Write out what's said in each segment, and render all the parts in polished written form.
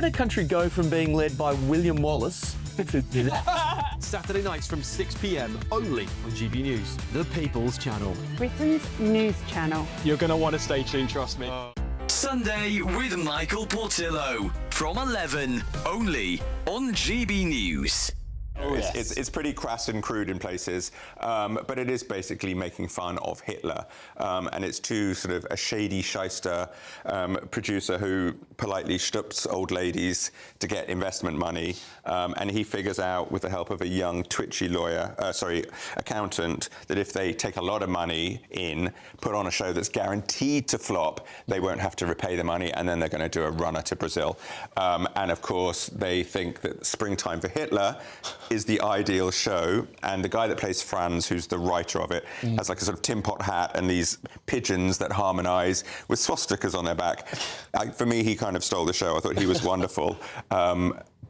Where did a country go from being led by William Wallace to... Saturday nights from 6 p.m. only on GB News, the People's Channel. Britain's news channel. You're going to want to stay tuned, trust me. Sunday with Michael Portillo from 11 only on GB News. Oh, yes. It's pretty crass and crude in places, but it is basically making fun of Hitler. And it's sort of a shady shyster producer who politely stups old ladies to get investment money. And he figures out, with the help of a young, twitchy accountant, that if they take a lot of money in, put on a show that's guaranteed to flop, they won't have to repay the money, and then they're going to do a runner to Brazil. And of course, they think that Springtime for Hitler is the ideal show, and the guy that plays Franz, who's the writer of it, has like a sort of tin pot hat and these pigeons that harmonise with swastikas on their back. For me, he kind of stole the show. I thought he was wonderful.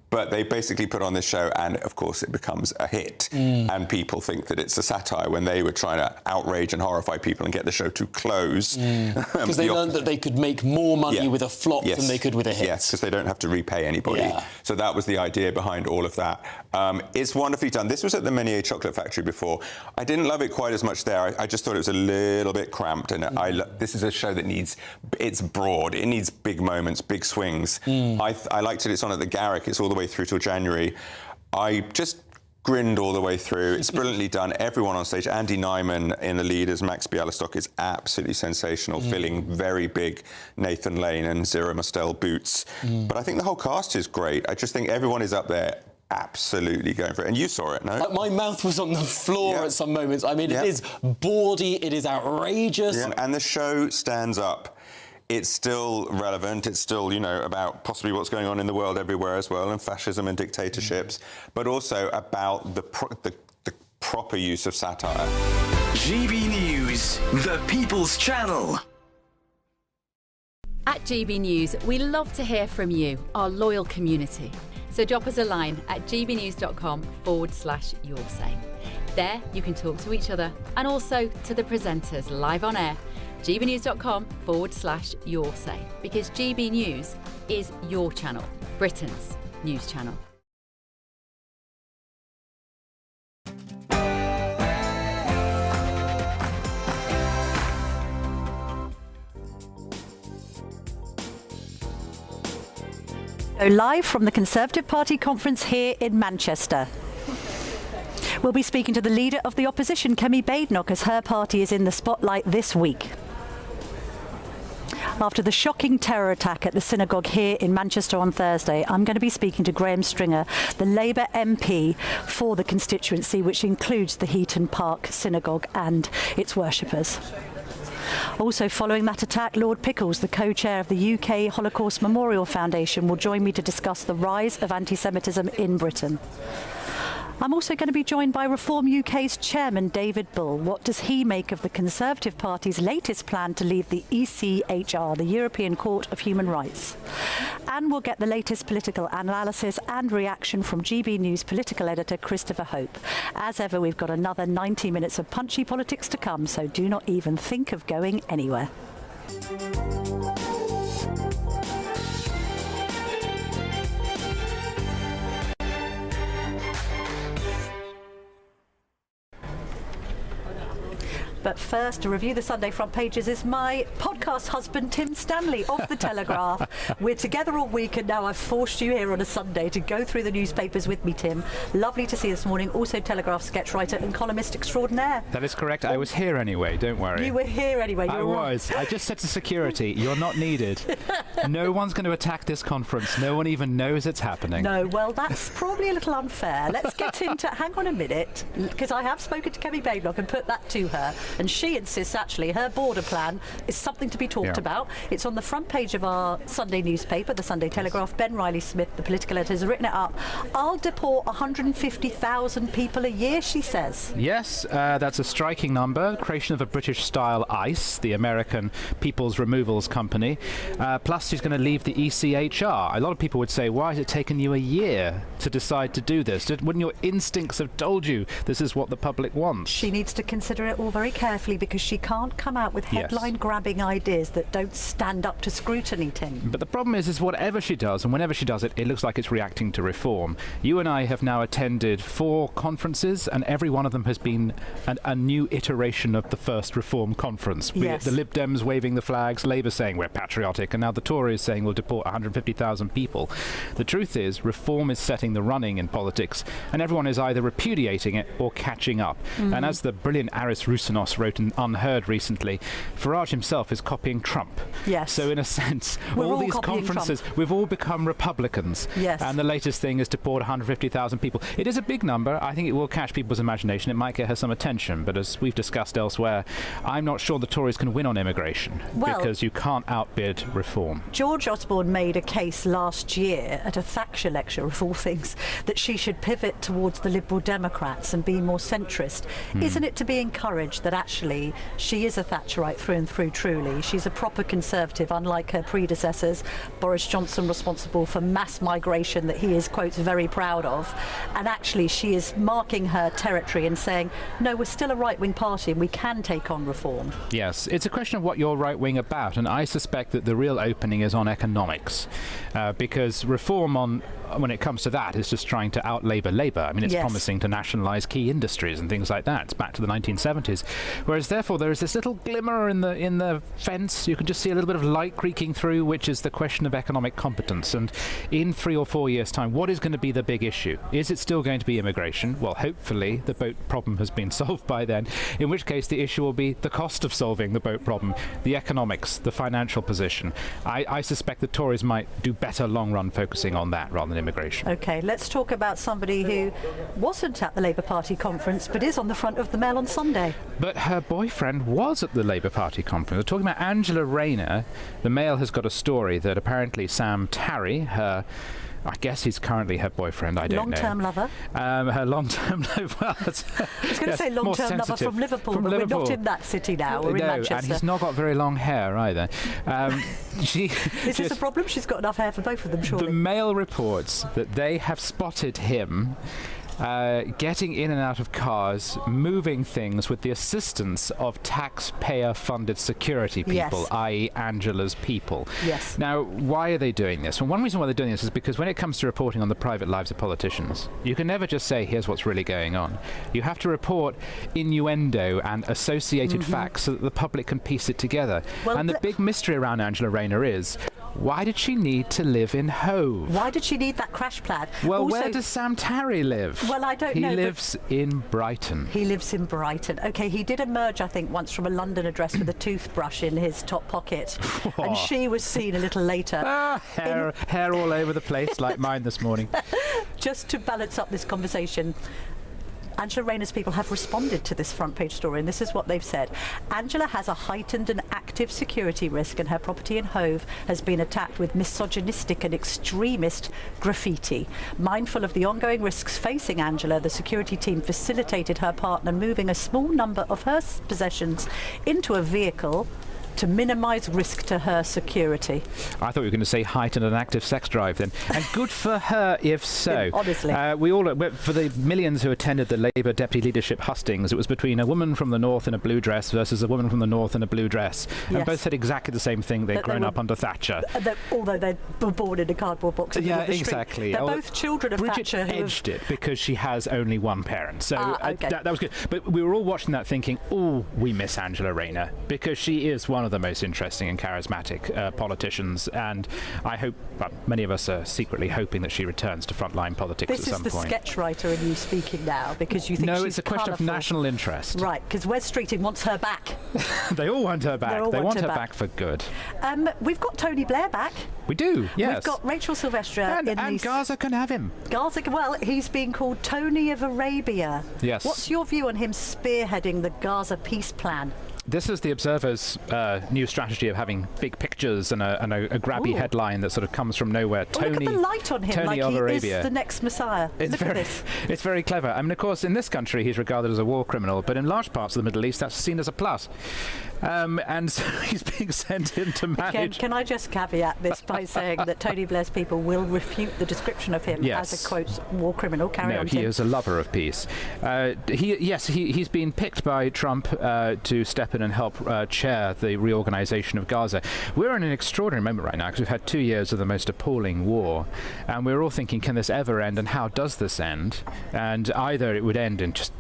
But they basically put on this show, and of course it becomes a hit. And people think that it's a satire when they were trying to outrage and horrify people and get the show to close. Because they learned that they could make more money with a flop than they could with a hit. Yes, because they don't have to repay anybody. So that was the idea behind all of that. It's wonderfully done. This was at the Menier Chocolate Factory before. I didn't love it quite as much there. I just thought it was a little bit cramped. And this is a show that it's broad. It needs big moments, big swings. I liked it. It's on at the Garrick. It's all the way through till January. I just grinned all the way through. It's brilliantly done. Everyone on stage. Andy Nyman in the lead as Max Bialystock is absolutely sensational, filling very big Nathan Lane and Zira Mostel boots. But I think the whole cast is great. I just think everyone is up there absolutely going for it. And you saw it, no? My mouth was on the floor at some moments. I mean, it is bawdy, it is outrageous. And the show stands up. It's still relevant. It's still, about possibly what's going on in the world everywhere as well, and fascism and dictatorships, but also about the proper use of satire. GB News, the People's Channel. At GB News, we love to hear from you, our loyal community. So drop us a line at gbnews.com/yoursay. There you can talk to each other and also to the presenters live on air. gbnews.com/yoursay, because GB News is your channel, Britain's news channel. Live from the Conservative Party conference here in Manchester. We'll be speaking to the leader of the opposition, Kemi Badenoch, as her party is in the spotlight this week. After the shocking terror attack at the Synagogue here in Manchester on Thursday, I'm going to be speaking to Graham Stringer, the Labour MP for the constituency, which includes the Heaton Park Synagogue and its worshippers. Also, following that attack, Lord Pickles, the co-chair of the UK Holocaust Memorial Foundation, will join me to discuss the rise of anti-Semitism in Britain. I'm also going to be joined by Reform UK's chairman, David Bull. What does he make of the Conservative Party's latest plan to leave the ECHR, the European Court of Human Rights? And we'll get the latest political analysis and reaction from GB News political editor Christopher Hope. As ever, we've got another 90 minutes of punchy politics to come, so do not even think of going anywhere. But first, to review the Sunday front pages is my podcast husband, Tim Stanley, of The Telegraph. We're together all week, and now I've forced you here on a Sunday to go through the newspapers with me, Tim. Lovely to see you this morning. Also Telegraph sketch writer and columnist extraordinaire. That is correct. I was here anyway, don't worry. You were here anyway. I was. I just said to security, you're not needed. No one's going to attack this conference. No one even knows it's happening. No, well, that's probably a little unfair. Let's get into... Hang on a minute, because I have spoken to Kemi Badenoch and put that to her. And she insists, actually, her border plan is something to be talked about. It's on the front page of our Sunday newspaper, the Sunday Telegraph. Ben Riley-Smith, the political editor, has written it up. I'll deport 150,000 people a year, she says. Yes, that's a striking number. Creation of a British-style ICE, the American People's Removals Company. Plus, she's going to leave the ECHR. A lot of people would say, why has it taken you a year to decide to do this? Wouldn't your instincts have told you this is what the public wants? She needs to consider it all very carefully, because she can't come out with headline-grabbing ideas that don't stand up to scrutiny, Tim. But the problem is whatever she does, and whenever she does it, it looks like it's reacting to reform. You and I have now attended 4 conferences, and every one of them has been a new iteration of the first reform conference. Yes. The Lib Dems waving the flags, Labour saying we're patriotic, and now the Tories saying we'll deport 150,000 people. The truth is, reform is setting the running in politics, and everyone is either repudiating it or catching up. And as the brilliant Aris Roussenos wrote in Unheard recently, Farage himself is copying Trump. Yes. So in a sense, We're all all these copying conferences, Trump. we've all become Republicans. Yes. And the latest thing is deport 150,000 people. It is a big number. I think it will catch people's imagination. It might get her some attention. But as we've discussed elsewhere, I'm not sure the Tories can win on immigration, because you can't outbid reform. George Osborne made a case last year at a Thatcher lecture, of all things, that she should pivot towards the Liberal Democrats and be more centrist. Isn't it to be encouraged that actually she is a Thatcherite through and through, truly? She's a proper Conservative, unlike her predecessors. Boris Johnson, responsible for mass migration that he is, quotes, very proud of. And actually she is marking her territory and saying, no, we're still a right-wing party and we can take on reform. Yes, it's a question of what you're right-wing about, and I suspect that the real opening is on economics, because reform when it comes to that is just trying to out-Labour Labour. I mean, it's promising to nationalise key industries and things like that. It's back to the 1970s. Whereas, therefore, there is this little glimmer in the fence. You can just see a little bit of light creaking through, which is the question of economic competence. And in 3 or 4 years' time, what is going to be the big issue? Is it still going to be immigration? Well, hopefully the boat problem has been solved by then, in which case the issue will be the cost of solving the boat problem, the economics, the financial position. I suspect the Tories might do better long-run focusing on that rather than immigration. OK, let's talk about somebody who wasn't at the Labour Party conference but is on the front of the Mail on Sunday. But her boyfriend was at the Labour Party conference. We're talking about Angela Rayner. The Mail has got a story that apparently Sam Tarry, I guess he's currently her boyfriend, I don't know. Long-term lover? Her long-term lover. Well, I was going to say long-term lover from Liverpool, but we're not in that city now. We're in Manchester. And he's not got very long hair either. Is this a problem? She's got enough hair for both of them, surely. The Mail reports that they have spotted him getting in and out of cars, moving things with the assistance of taxpayer-funded security people, i.e. Angela's people. Yes. Now, why are they doing this? Well, one reason why they're doing this is because when it comes to reporting on the private lives of politicians, you can never just say, here's what's really going on. You have to report innuendo and associated facts so that the public can piece it together. Well, and the big mystery around Angela Rayner is, why did she need to live in Hove? Why did she need that crash pad? Well, also, where does Sam Tarry live? Well, I don't know. He lives in Brighton. He lives in Brighton. OK, he did emerge, I think, once from a London address with a toothbrush in his top pocket. And she was seen a little later. Hair all over the place, like mine this morning. Just to balance up this conversation, Angela Rayner's people have responded to this front page story, and this is what they've said. Angela has a heightened and active security risk, and her property in Hove has been attacked with misogynistic and extremist graffiti. Mindful of the ongoing risks facing Angela, the security team facilitated her partner moving a small number of her possessions into a vehicle to minimise risk to her security. I thought you were going to say heightened and active sex drive then. And good for her if so. Honestly. We all, for the millions who attended the Labour deputy leadership hustings, it was between a woman from the north in a blue dress versus a woman from the north in a blue dress. And both said exactly the same thing. They'd grown up under Thatcher. Although they were born in a cardboard box in the middle of the street. Exactly. They're both children of Bridget Thatcher. Edged it because she has only one parent. So okay. that was good. But we were all watching that thinking, oh, we miss Angela Rayner, because she is one of the most interesting and charismatic politicians, and I hope, many of us are secretly hoping that she returns to frontline politics at some point. This is the sketch writer in you speaking now, because you think no, she's it's a question colourful. of national interest. Right, because Wes Streeting wants her back. They all want her back. They want her back for good. We've got Tony Blair back. We do, yes. We've got Rachel Silvestre and Gaza can have him. Gaza, well, he's being called Tony of Arabia. Yes. What's your view on him spearheading the Gaza peace plan? This is the Observer's new strategy of having big pictures and a grabby headline that sort of comes from nowhere. Look at the light on him, Tony like of he Arabia. is the next Messiah. Look at this. It's very clever. I mean, of course, in this country he's regarded as a war criminal, but in large parts of the Middle East that's seen as a plus. And so he's being sent in to manage. Can I just caveat this by saying that Tony Blair's people will refute the description of him as a, quote, war criminal? Carry on, he Tim. is a lover of peace. He's been picked by Trump to step in and help chair the reorganization of Gaza. We're in an extraordinary moment right now because we've had 2 years of the most appalling war, and we're all thinking, can this ever end, and how does this end? And either it would end in just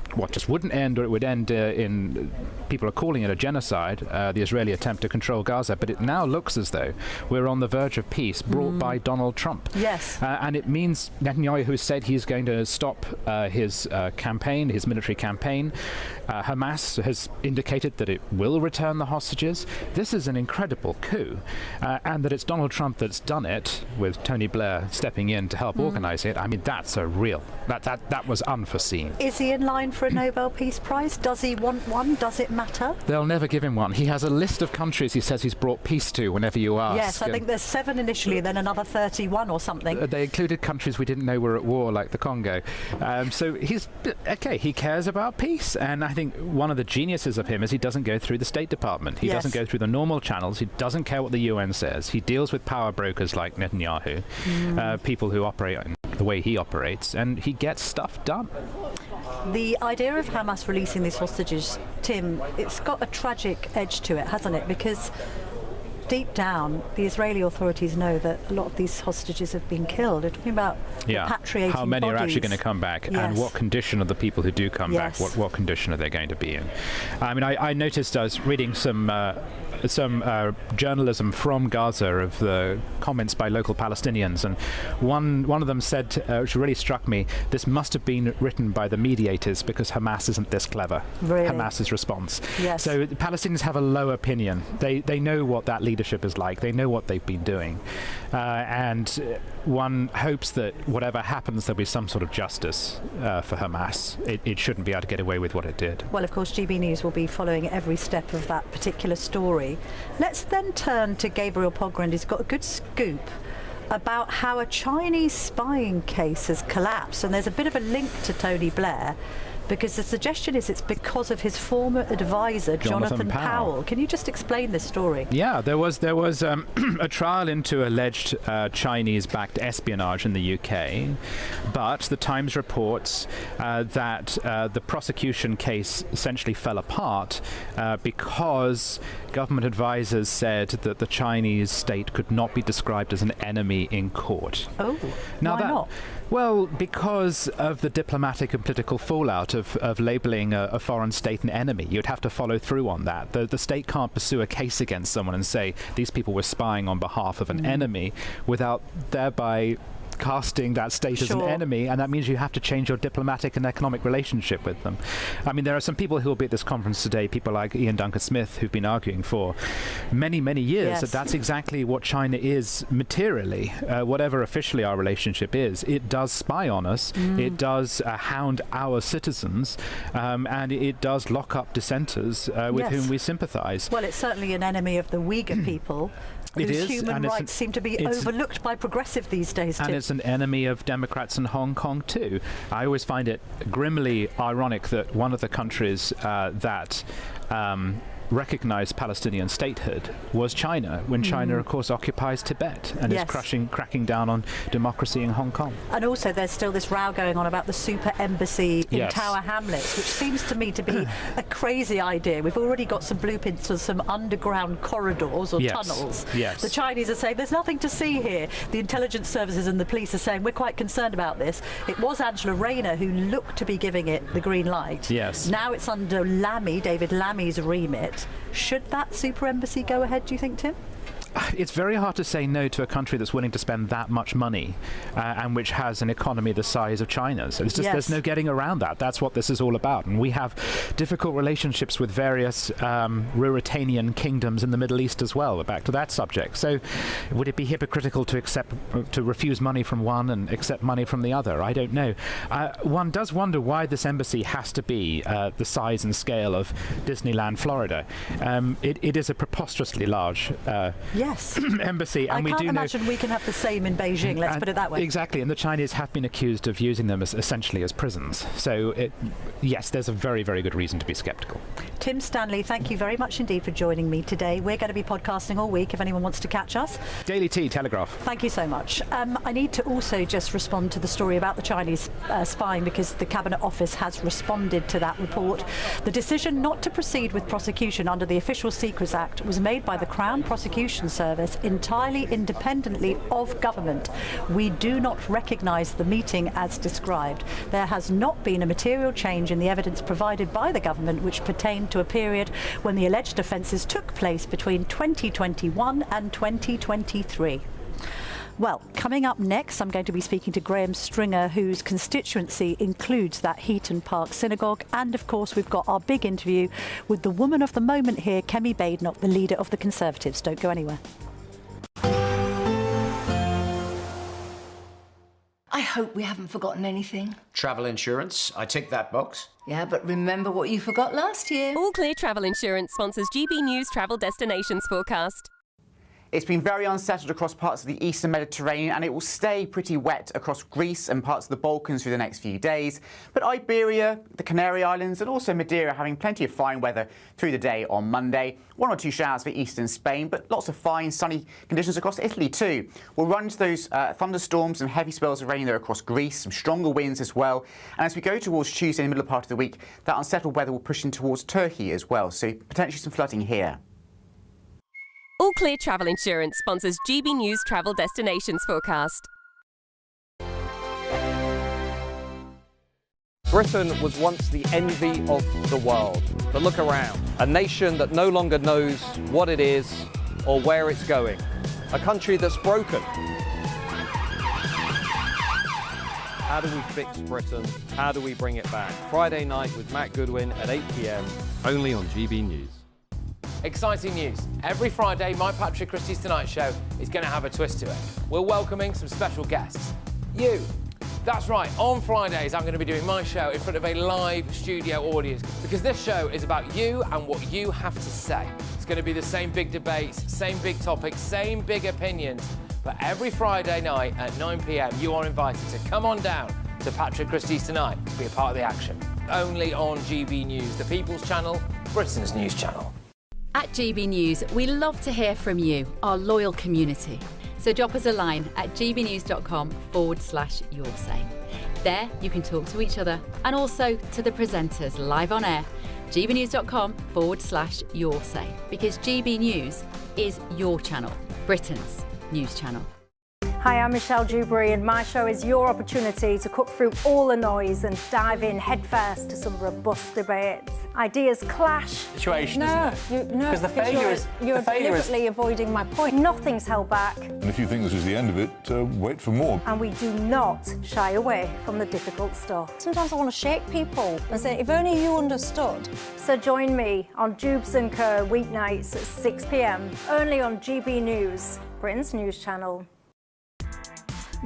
wouldn't end, or it would end in, people are calling it a genocide, the Israeli attempt to control Gaza, but it now looks as though we're on the verge of peace brought by Donald Trump. Yes. And it means Netanyahu has said he's going to stop his campaign, his military campaign. Hamas has indicated that it will return the hostages. This is an incredible coup, and that it's Donald Trump that's done it, with Tony Blair stepping in to help organize it. I mean, that's a real, that was unforeseen. Is he in line for a Nobel Peace Prize? Does he want one? Does it matter? They'll never give him one. He has a list of countries he says he's brought peace to whenever you ask. Yes, I think there's 7 initially, then another 31 or something. They included countries we didn't know were at war, like the Congo. So he's okay. He cares about peace, and I think one of the geniuses of him is he doesn't go through the State Department. He doesn't go through the normal channels. He doesn't care what the UN says. He deals with power brokers like Netanyahu, people who operate in the way he operates, and he gets stuff done. The idea of Hamas releasing these hostages, Tim, it's got a tragic edge to it, hasn't it? Because deep down, the Israeli authorities know that a lot of these hostages have been killed. They're talking about repatriating how many bodies. are actually going to come back, and what condition are the people who do come back? What condition are they going to be in? I mean, I noticed, I was reading some journalism from Gaza of the comments by local Palestinians, and one of them said, which really struck me, this must have been written by the mediators because Hamas isn't this clever. Really? Hamas's response. Yes. So the Palestinians have a low opinion. They know what that leadership is like. They know what they've been doing, and one hopes that whatever happens, there'll be some sort of justice for Hamas. It shouldn't be able to get away with what it did. Well, of course, GB News will be following every step of that particular story. Let's then turn to Gabriel Pogrund. He's got a good scoop about how a Chinese spying case has collapsed, and there's a bit of a link to Tony Blair, because the suggestion is it's because of his former advisor, Jonathan Powell. Can you just explain this story? Yeah, there was a trial into alleged Chinese-backed espionage in the UK, but the Times reports that the prosecution case essentially fell apart because government advisors said that the Chinese state could not be described as an enemy in court. Oh, now why not? Well, because of the diplomatic and political fallout of labelling a foreign state an enemy. You'd have to follow through on that. The state can't pursue a case against someone and say these people were spying on behalf of an enemy without thereby casting that state as an enemy, and that means you have to change your diplomatic and economic relationship with them. I mean, there are some people who will be at this conference today, people like Ian Duncan Smith, who've been arguing for many, many years that that's exactly what China is materially. Whatever officially our relationship is, it does spy on us, it does hound our citizens, and it does lock up dissenters with whom we sympathise. Well, it's certainly an enemy of the Uyghur people, whose human rights seem to be overlooked by progressive these days, too. And it's an enemy of Democrats in Hong Kong too. I always find it grimly ironic that one of the countries that recognized Palestinian statehood was China, when China, of course, occupies Tibet and is cracking down on democracy in Hong Kong. And also there's still this row going on about the super embassy in Tower Hamlets, which seems to me to be a crazy idea. We've already got some blueprints for some underground corridors or tunnels. Yes. The Chinese are saying there's nothing to see here. The intelligence services and the police are saying we're quite concerned about this. It was Angela Rayner who looked to be giving it the green light. Yes. Now it's under David Lammy's remit. Should that super embassy go ahead, do you think, Tim? It's very hard to say no to a country that's willing to spend that much money and which has an economy the size of China's. So it's just, there's no getting around that. That's what this is all about. And we have difficult relationships with various Ruritanian kingdoms in the Middle East as well. We're back to that subject. So would it be hypocritical to refuse money from one and accept money from the other? I don't know. One does wonder why this embassy has to be the size and scale of Disneyland, Florida. It is a preposterously large Yes. embassy. And I can't imagine we can have the same in Beijing, let's put it that way. Exactly, and the Chinese have been accused of using them essentially as prisons. So, yes, there's a very, very good reason to be sceptical. Tim Stanley, thank you very much indeed for joining me today. We're going to be podcasting all week if anyone wants to catch us. Daily Tea, Telegraph. Thank you so much. I need to also just respond to the story about the Chinese spying, because the Cabinet Office has responded to that report. The decision not to proceed with prosecution under the Official Secrets Act was made by the Crown Prosecution Service entirely independently of government. We do not recognise the meeting as described. There has not been a material change in the evidence provided by the government which pertained to a period when the alleged offences took place between 2021 and 2023. Well, coming up next, I'm going to be speaking to Graham Stringer, whose constituency includes that Heaton Park Synagogue. And, of course, we've got our big interview with the woman of the moment here, Kemi Badenoch, the leader of the Conservatives. Don't go anywhere. I hope we haven't forgotten anything. Travel insurance, I tick that box. Yeah, but remember what you forgot last year. All Clear Travel Insurance sponsors GB News Travel Destinations Forecast. It's been very unsettled across parts of the eastern Mediterranean, and it will stay pretty wet across Greece and parts of the Balkans through the next few days. But Iberia, the Canary Islands and also Madeira having plenty of fine weather through the day on Monday. 1 or 2 showers for eastern Spain, but lots of fine sunny conditions across Italy too. We'll run into those thunderstorms and heavy spells of rain there across Greece, some stronger winds as well. And as we go towards Tuesday in the middle part of the week, that unsettled weather will push in towards Turkey as well, so potentially some flooding here. All Clear Travel Insurance sponsors GB News Travel Destinations Forecast. Britain was once the envy of the world. But look around. A nation that no longer knows what it is or where it's going. A country that's broken. How do we fix Britain? How do we bring it back? Friday night with Matt Goodwin at 8 p.m. only on GB News. Exciting news. Every Friday, my Patrick Christie's Tonight Show is going to have a twist to it. We're welcoming some special guests. You. That's right, on Fridays I'm going to be doing my show in front of a live studio audience, because this show is about you and what you have to say. It's going to be the same big debates, same big topics, same big opinions. But every Friday night at 9 p.m, you are invited to come on down to Patrick Christie's Tonight to be a part of the action. Only on GB News, the People's Channel, Britain's news channel. At GB News, we love to hear from you, our loyal community. So drop us a line at gbnews.com/your say. There you can talk to each other and also to the presenters live on air. gbnews.com/your say, because GB News is your channel, Britain's news channel. Hi, I'm Michelle Dewberry, and my show is your opportunity to cut through all the noise and dive in headfirst to some robust debates. Ideas clash. Situation, no, isn't it? because the failure is you're deliberately avoiding my point. Nothing's held back. And if you think this is the end of it, wait for more. And we do not shy away from the difficult stuff. Sometimes I want to shake people and say, if only you understood. So join me on Jubes & Co weeknights at 6 p.m, only on GB News, Britain's news channel.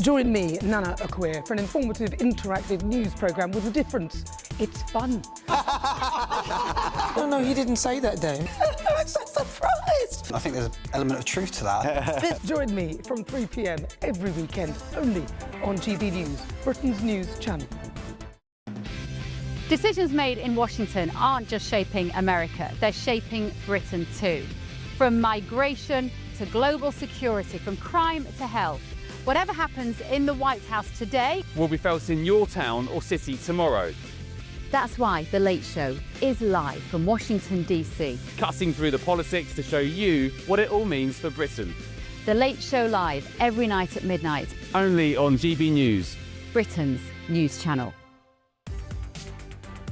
Join me, Nana Okoye, for an informative, interactive news programme with a difference. It's fun. No, he didn't say that, Dave. I'm so surprised. I think there's an element of truth to that. Join me from 3 p.m. every weekend, only on GB News, Britain's news channel. Decisions made in Washington aren't just shaping America, they're shaping Britain too. From migration to global security, from crime to health. Whatever happens in the White House today will be felt in your town or city tomorrow. That's why The Late Show is live from Washington, D.C. Cutting through the politics to show you what it all means for Britain. The Late Show live every night at midnight. Only on GB News, Britain's news channel.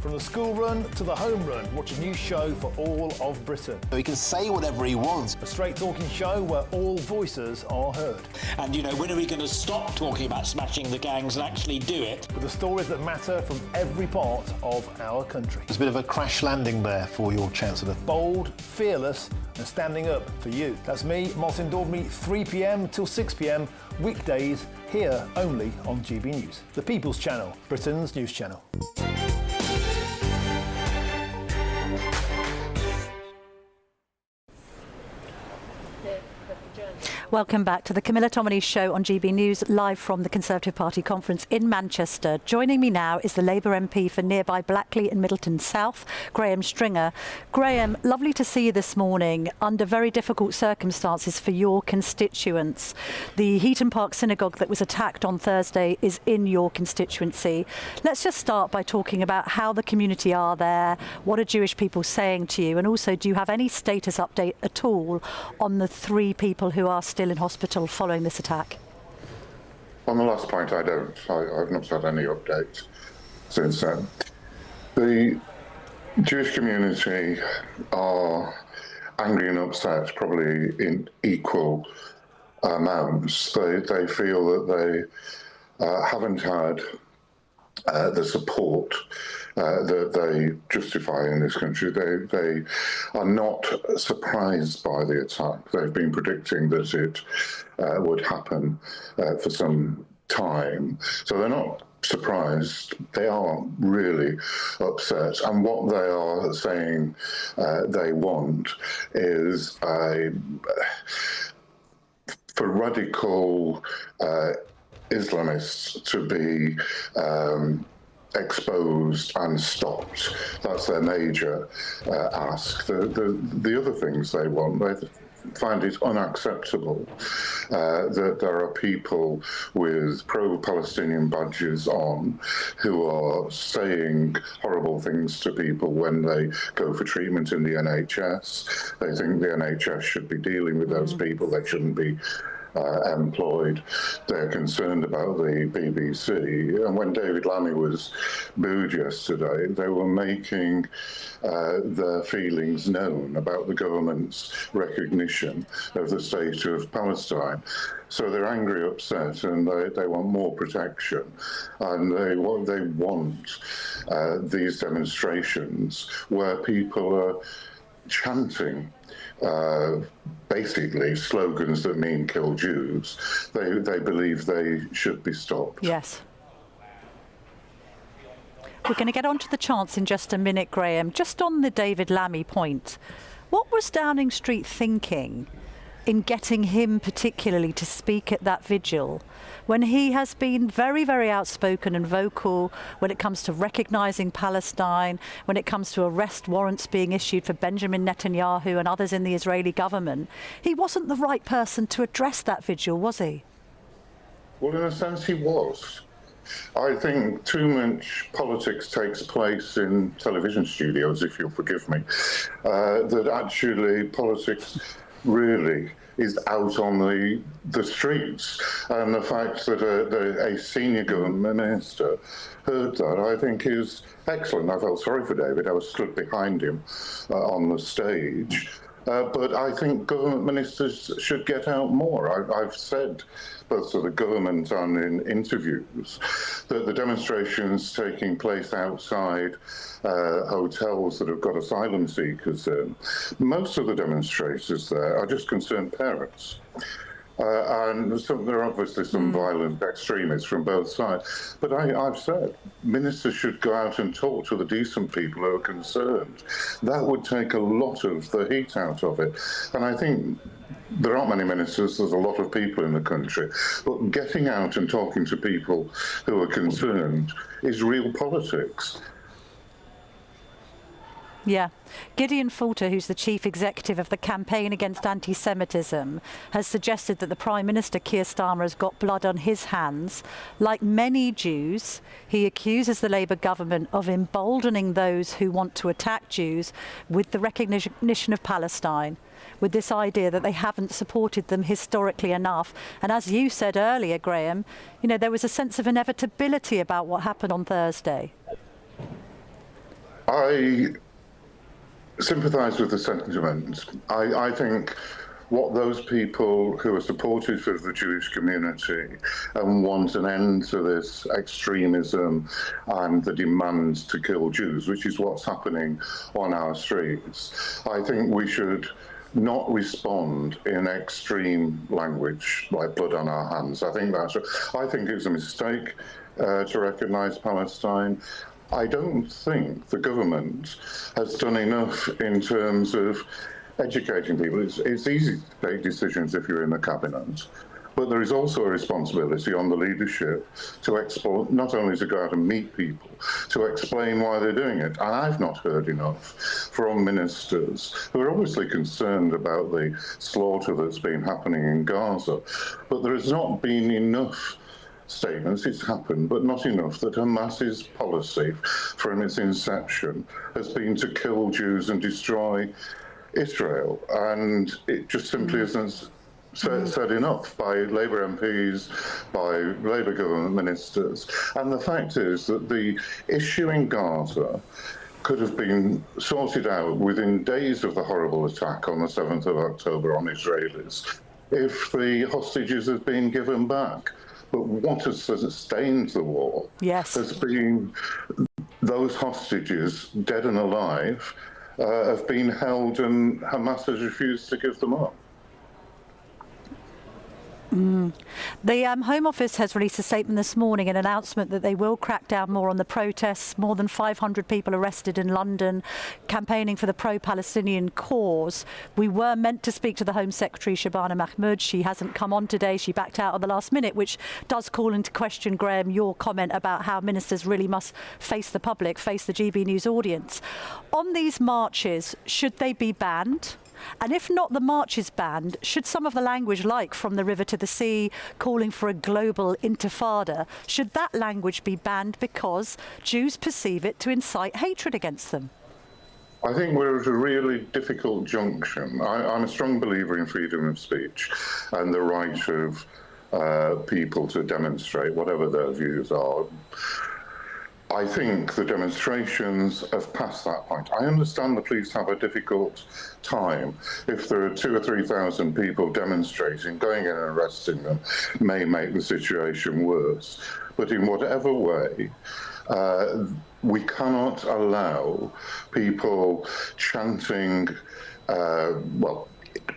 From the school run to the home run, watch a new show for all of Britain. He can say whatever he wants. A straight-talking show where all voices are heard. And, you know, when are we going to stop talking about smashing the gangs and actually do it? With the stories that matter from every part of our country. There's a bit of a crash landing there for your Chancellor. Bold, fearless and standing up for you. That's me, Martin Daubney, 3 p.m. till 6 p.m, weekdays, here only on GB News. The People's Channel, Britain's news channel. Welcome back to the Camilla Tominey Show on GB News, live from the Conservative Party conference in Manchester. Joining me now is the Labour MP for nearby Blackley and Middleton South, Graham Stringer. Graham, lovely to see you this morning under very difficult circumstances for your constituents. The Heaton Park Synagogue that was attacked on Thursday is in your constituency. Let's just start by talking about how the community are there, what are Jewish people saying to you, and also do you have any status update at all on the 3 people who are still in hospital following this attack? On the last point, I don't. I've not had any updates since then. The Jewish community are angry and upset, probably in equal amounts. They feel that they haven't had the support that they justify in this country. They are not surprised by the attack. They've been predicting that it would happen for some time. So they're not surprised. They are really upset. And what they are saying they want is for radical Islamists to be exposed and stopped. That's their major ask. The other things they want, they find it unacceptable that there are people with pro-Palestinian badges on who are saying horrible things to people when they go for treatment in the NHS. They think the NHS should be dealing with those people. They shouldn't be employed. They're concerned about the BBC. And when David Lammy was booed yesterday, they were making their feelings known about the government's recognition of the state of Palestine. So they're angry, upset, and they want more protection. And they want these demonstrations where people are chanting basically slogans that mean kill Jews. They believe they should be stopped. Yes. We're going to get on to the chants in just a minute, Graham. Just on the David Lammy point, what was Downing Street thinking in getting him particularly to speak at that vigil when he has been very, very outspoken and vocal when it comes to recognising Palestine, when it comes to arrest warrants being issued for Benjamin Netanyahu and others in the Israeli government? He wasn't the right person to address that vigil, was he? Well, in a sense, he was. I think too much politics takes place in television studios, if you'll forgive me, that actually politics really is out on the streets. And the fact that a senior government minister heard that, I think, is excellent. I felt sorry for David. I was stood behind him on the stage. But I think government ministers should get out more. I've said, both to the government and in interviews, that the demonstrations taking place outside hotels that have got asylum seekers in, most of the demonstrators there are just concerned parents. And there are obviously some violent extremists from both sides. But I've said ministers should go out and talk to the decent people who are concerned. That would take a lot of the heat out of it. And I think there aren't many ministers, there's a lot of people in the country. But getting out and talking to people who are concerned is real politics. Yeah. Gideon Falter, who's the chief executive of the Campaign Against Anti-Semitism, has suggested that the Prime Minister, Keir Starmer, has got blood on his hands. Like many Jews, he accuses the Labour government of emboldening those who want to attack Jews with the recognition of Palestine, with this idea that they haven't supported them historically enough. And as you said earlier, Graham, you know, there was a sense of inevitability about what happened on Thursday. I sympathise with the sentiment. I think what those people who are supportive of the Jewish community and want an end to this extremism and the demand to kill Jews, which is what's happening on our streets, I think we should not respond in extreme language like blood on our hands. I think it's a mistake to recognise Palestine. I don't think the government has done enough in terms of educating people. It's easy to take decisions if you're in the cabinet, but there is also a responsibility on the leadership to explore, not only to go out and meet people, to explain why they're doing it. And I've not heard enough from ministers who are obviously concerned about the slaughter that's been happening in Gaza, but there has not been enough statements. It's happened, but not enough, that Hamas's policy from its inception has been to kill Jews and destroy Israel, and it just simply isn't said enough by Labour MPs, by Labour government ministers. And the fact is that the issue in Gaza could have been sorted out within days of the horrible attack on the 7th of October on Israelis if the hostages had been given back. But what has sustained the war has been those hostages, dead and alive, have been held, and Hamas has refused to give them up. The Home Office has released a statement this morning, an announcement that they will crack down more on the protests. More than 500 people arrested in London campaigning for the pro-Palestinian cause. We were meant to speak to the Home Secretary, Shabana Mahmood. She hasn't come on today. She backed out at the last minute, which does call into question, Graham, your comment about how ministers really must face the public, face the GB News audience. On these marches, should they be banned? And if not the marches banned, should some of the language, like from the river to the sea, calling for a global intifada, should that language be banned because Jews perceive it to incite hatred against them? I think we're at a really difficult junction. I'm a strong believer in freedom of speech and the right of people to demonstrate whatever their views are. I think the demonstrations have passed that point. I understand the police have a difficult time. If there are 2,000 or 3,000 people demonstrating, going in and arresting them may make the situation worse. But in whatever way, we cannot allow people chanting,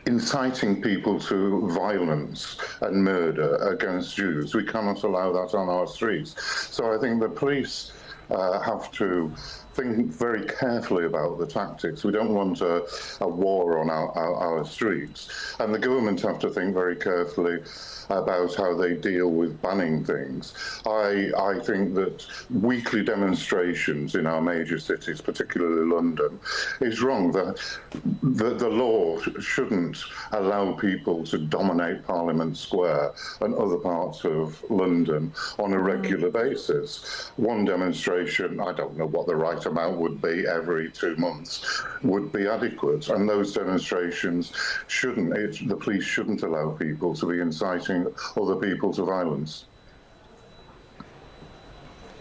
inciting people to violence and murder against Jews. We cannot allow that on our streets. So I think the police have to think very carefully about the tactics. We don't want a war on our streets. And the government have to think very carefully about how they deal with banning things. I think that weekly demonstrations in our major cities, particularly London, is wrong. The law shouldn't allow people to dominate Parliament Square and other parts of London on a regular basis. One demonstration, I don't know what the right amount would be, every 2 months would be adequate. And those demonstrations the police shouldn't allow people to be inciting other people to violence.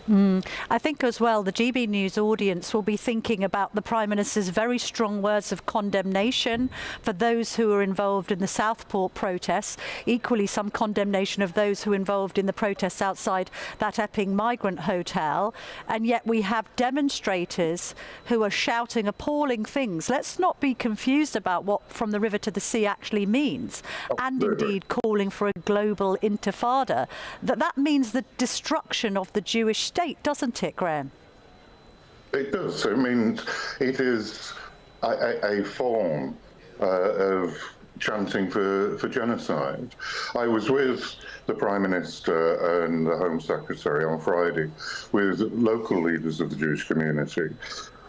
I think as well the GB News audience will be thinking about the Prime Minister's very strong words of condemnation for those who are involved in the Southport protests, equally some condemnation of those who are involved in the protests outside that Epping migrant hotel, and yet we have demonstrators who are shouting appalling things. Let's not be confused about what from the river to the sea actually means, and indeed calling for a global intifada. That means the destruction of the Jewish state, doesn't it, Graham? It does. I mean, it is a form of chanting for genocide. I was with the Prime Minister and the Home Secretary on Friday with local leaders of the Jewish community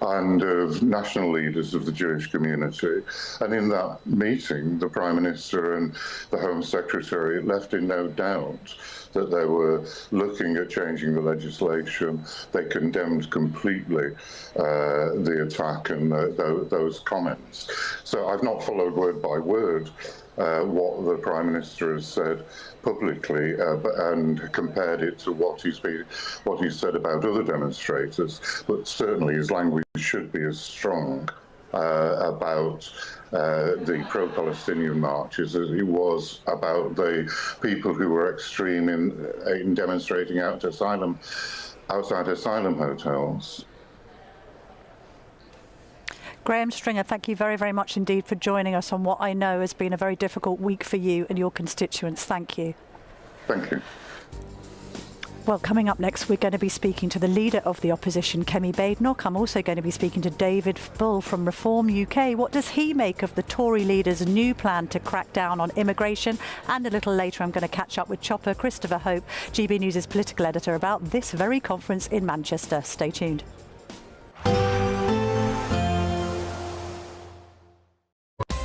and of national leaders of the Jewish community. And in that meeting, the Prime Minister and the Home Secretary left in no doubt that they were looking at changing the legislation. They condemned completely the attack and those comments. So I've not followed word by word what the Prime Minister has said publicly and compared it to what he's said about other demonstrators. But certainly his language should be as strong about the pro-Palestinian marches as it was about the people who were extreme in demonstrating outside asylum hotels. Graham Stringer, thank you very, very much indeed for joining us on what I know has been a very difficult week for you and your constituents. Thank you. Thank you. Well, coming up next, we're going to be speaking to the leader of the opposition, Kemi Badenoch. I'm also going to be speaking to David Bull from Reform UK. What does he make of the Tory leader's new plan to crack down on immigration? And a little later, I'm going to catch up with Chopper Christopher Hope, GB News' political editor, about this very conference in Manchester. Stay tuned.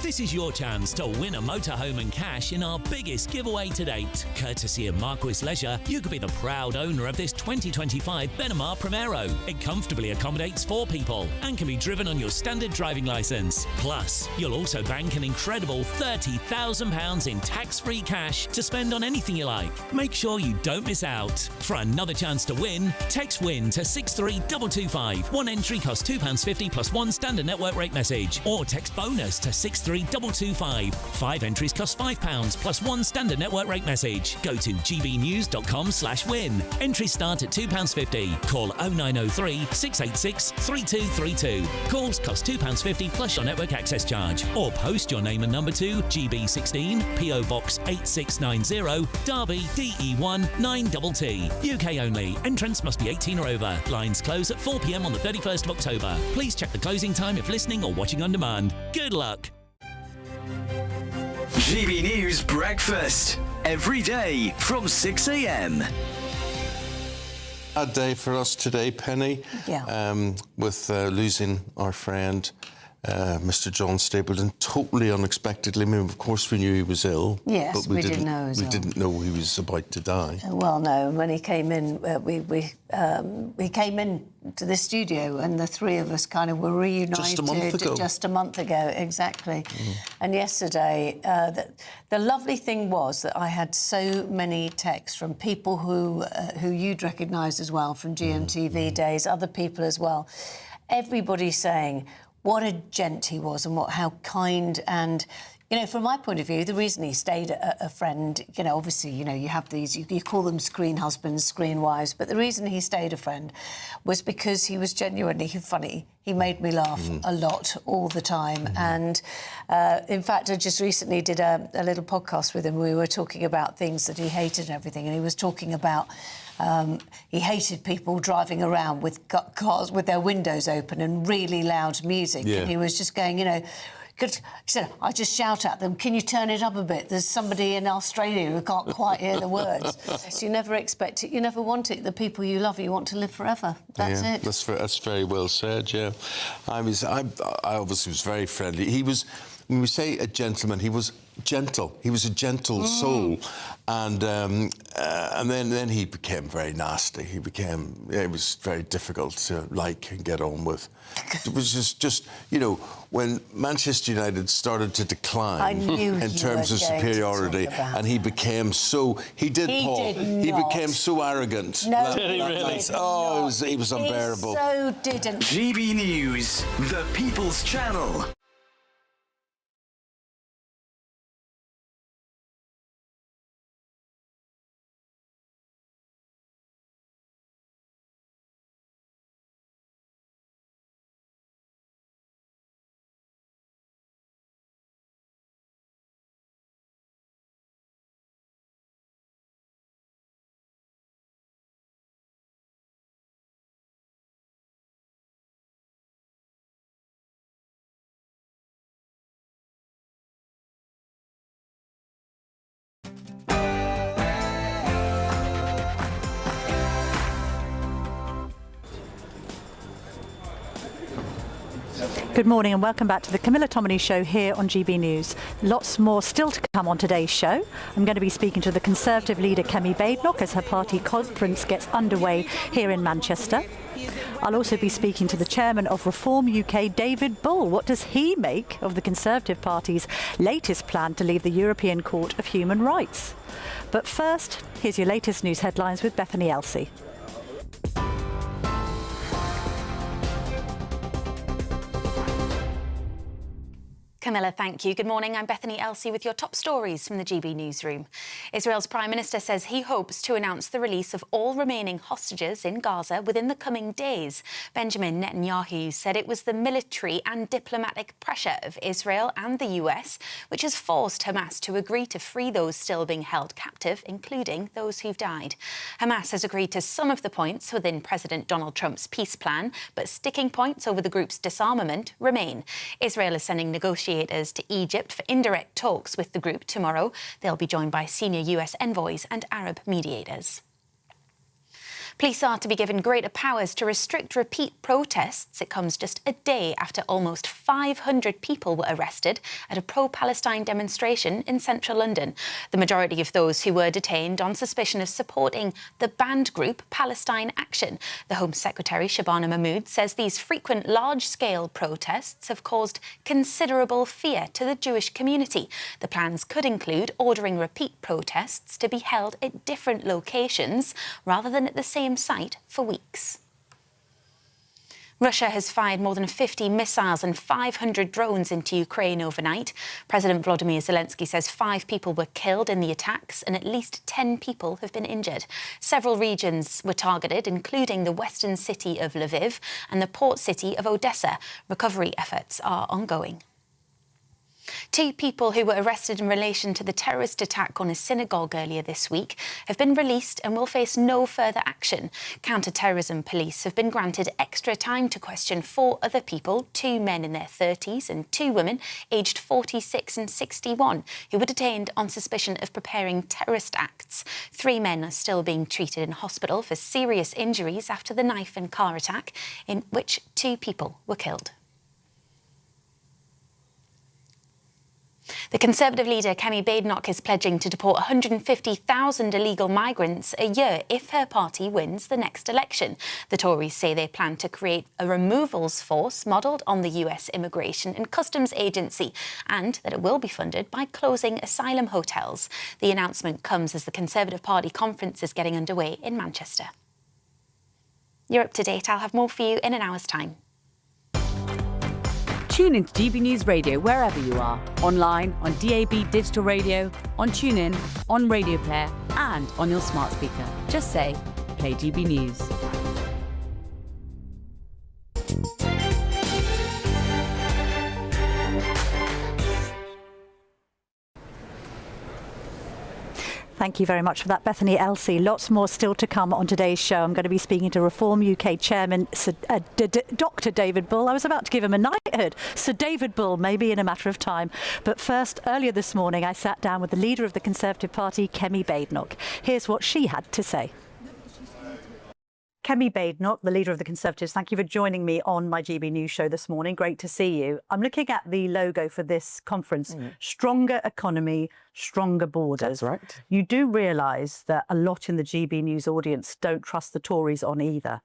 This is your chance to win a motorhome and cash in our biggest giveaway to date. Courtesy of Marquis Leisure, you could be the proud owner of this 2025 Benamar Primero. It comfortably accommodates 4 people and can be driven on your standard driving licence. Plus, you'll also bank an incredible £30,000 in tax-free cash to spend on anything you like. Make sure you don't miss out. For another chance to win, text WIN to 63225. One entry costs £2.50 plus one standard network rate message. Or text BONUS to 63225. 5 entries cost £5 plus one standard network rate message. Go to gbnews.com/win. Entries start at £2.50. Call 0903 686 3232. Calls cost £2.50 plus your network access charge. Or post your name and number to GB16 PO Box 8690 Derby DE1 9TT. UK only. Entrance must be 18 or over. Lines close at 4 p.m. on the 31st of October. Please check the closing time if listening or watching on demand. Good luck. GB News Breakfast. Every day from 6 a.m. A day for us today, Penny. Yeah. With losing our friend, Mr. John Stapleton, totally unexpectedly. I mean, of course, we knew he was ill. Yes, but we didn't know he was We ill. didn't know he was about to die. Well, no. When he came in, we came in to the studio, and the three of us kind of were reunited. Just a month ago. Just a month ago, exactly. And yesterday, the lovely thing was that I had so many texts from people who you'd recognise as well from GMTV days, other people as well. Everybody saying what a gent he was and how kind and. You know, from my point of view, the reason he stayed a friend, you know, obviously, you know, you have these, you call them screen husbands, screen wives, but the reason he stayed a friend was because he was genuinely funny. He made me laugh a lot, all the time. And, in fact, I just recently did a little podcast with him. We were talking about things that he hated and everything, and he was talking about he hated people driving around with cars with their windows open and really loud music. Yeah. And he was just going, you know, he said, I just shout at them, can you turn it up a bit? There's somebody in Australia who can't quite hear the words. So you never expect it, you never want it. The people you love, you want to live forever. That's it. That's very well said, yeah. I obviously was very friendly. He was, when we say a gentleman, he was gentle. He was a gentle soul. And then he became very nasty. It was very difficult to like and get on with. It was just you know, when Manchester United started to decline in terms of superiority, and he became so... He became so arrogant. No, did he really? Oh, he was unbearable. He so didn't. GB News, the People's Channel. Good morning and welcome back to the Camilla Tominey Show here on GB News. Lots more still to come on today's show. I'm going to be speaking to the Conservative leader Kemi Badenoch as her party conference gets underway here in Manchester. I'll also be speaking to the chairman of Reform UK, David Bull. What does he make of the Conservative Party's latest plan to leave the European Court of Human Rights? But first, here's your latest news headlines with Bethany Elsey. Camilla, thank you. Good morning. I'm Bethany Elsey with your top stories from the GB newsroom. Israel's Prime Minister says he hopes to announce the release of all remaining hostages in Gaza within the coming days. Benjamin Netanyahu said it was the military and diplomatic pressure of Israel and the US which has forced Hamas to agree to free those still being held captive, including those who've died. Hamas has agreed to some of the points within President Donald Trump's peace plan, but sticking points over the group's disarmament remain. Israel is sending negotiators to Egypt for indirect talks with the group tomorrow. They'll be joined by senior US envoys and Arab mediators. Police are to be given greater powers to restrict repeat protests. It comes just a day after almost 500 people were arrested at a pro-Palestine demonstration in central London. The majority of those who were detained on suspicion of supporting the banned group Palestine Action. The Home Secretary, Shabana Mahmood, says these frequent large-scale protests have caused considerable fear to the Jewish community. The plans could include ordering repeat protests to be held at different locations rather than at the same site for weeks. Russia has fired more than 50 missiles and 500 drones into Ukraine overnight. President Volodymyr Zelensky says 5 people were killed in the attacks and at least 10 people have been injured. Several regions were targeted, including the western city of Lviv and the port city of Odessa. Recovery efforts are ongoing. 2 people who were arrested in relation to the terrorist attack on a synagogue earlier this week have been released and will face no further action. Counter-terrorism police have been granted extra time to question 4 other people, 2 men in their 30s and 2 women aged 46 and 61, who were detained on suspicion of preparing terrorist acts. 3 men are still being treated in hospital for serious injuries after the knife and car attack, in which 2 people were killed. The Conservative leader Kemi Badenoch is pledging to deport 150,000 illegal migrants a year if her party wins the next election. The Tories say they plan to create a removals force modelled on the US Immigration and Customs Agency and that it will be funded by closing asylum hotels. The announcement comes as the Conservative Party conference is getting underway in Manchester. You're up to date. I'll have more for you in an hour's time. Tune into GB News Radio wherever you are. Online, on DAB digital radio, on TuneIn, on Radio Player and on your smart speaker. Just say, play GB News. Thank you very much for that, Bethany Elsey. Lots more still to come on today's show. I'm going to be speaking to Reform UK Chairman Dr. David Bull. I was about to give him a knighthood. Sir David Bull, maybe in a matter of time. But first, earlier this morning, I sat down with the leader of the Conservative Party, Kemi Badenoch. Here's what she had to say. Kemi Badenoch, the leader of the Conservatives, thank you for joining me on my GB News show this morning. Great to see you. I'm looking at the logo for this conference. Stronger economy, stronger borders. That's right. You do realise that a lot in the GB News audience don't trust the Tories on either.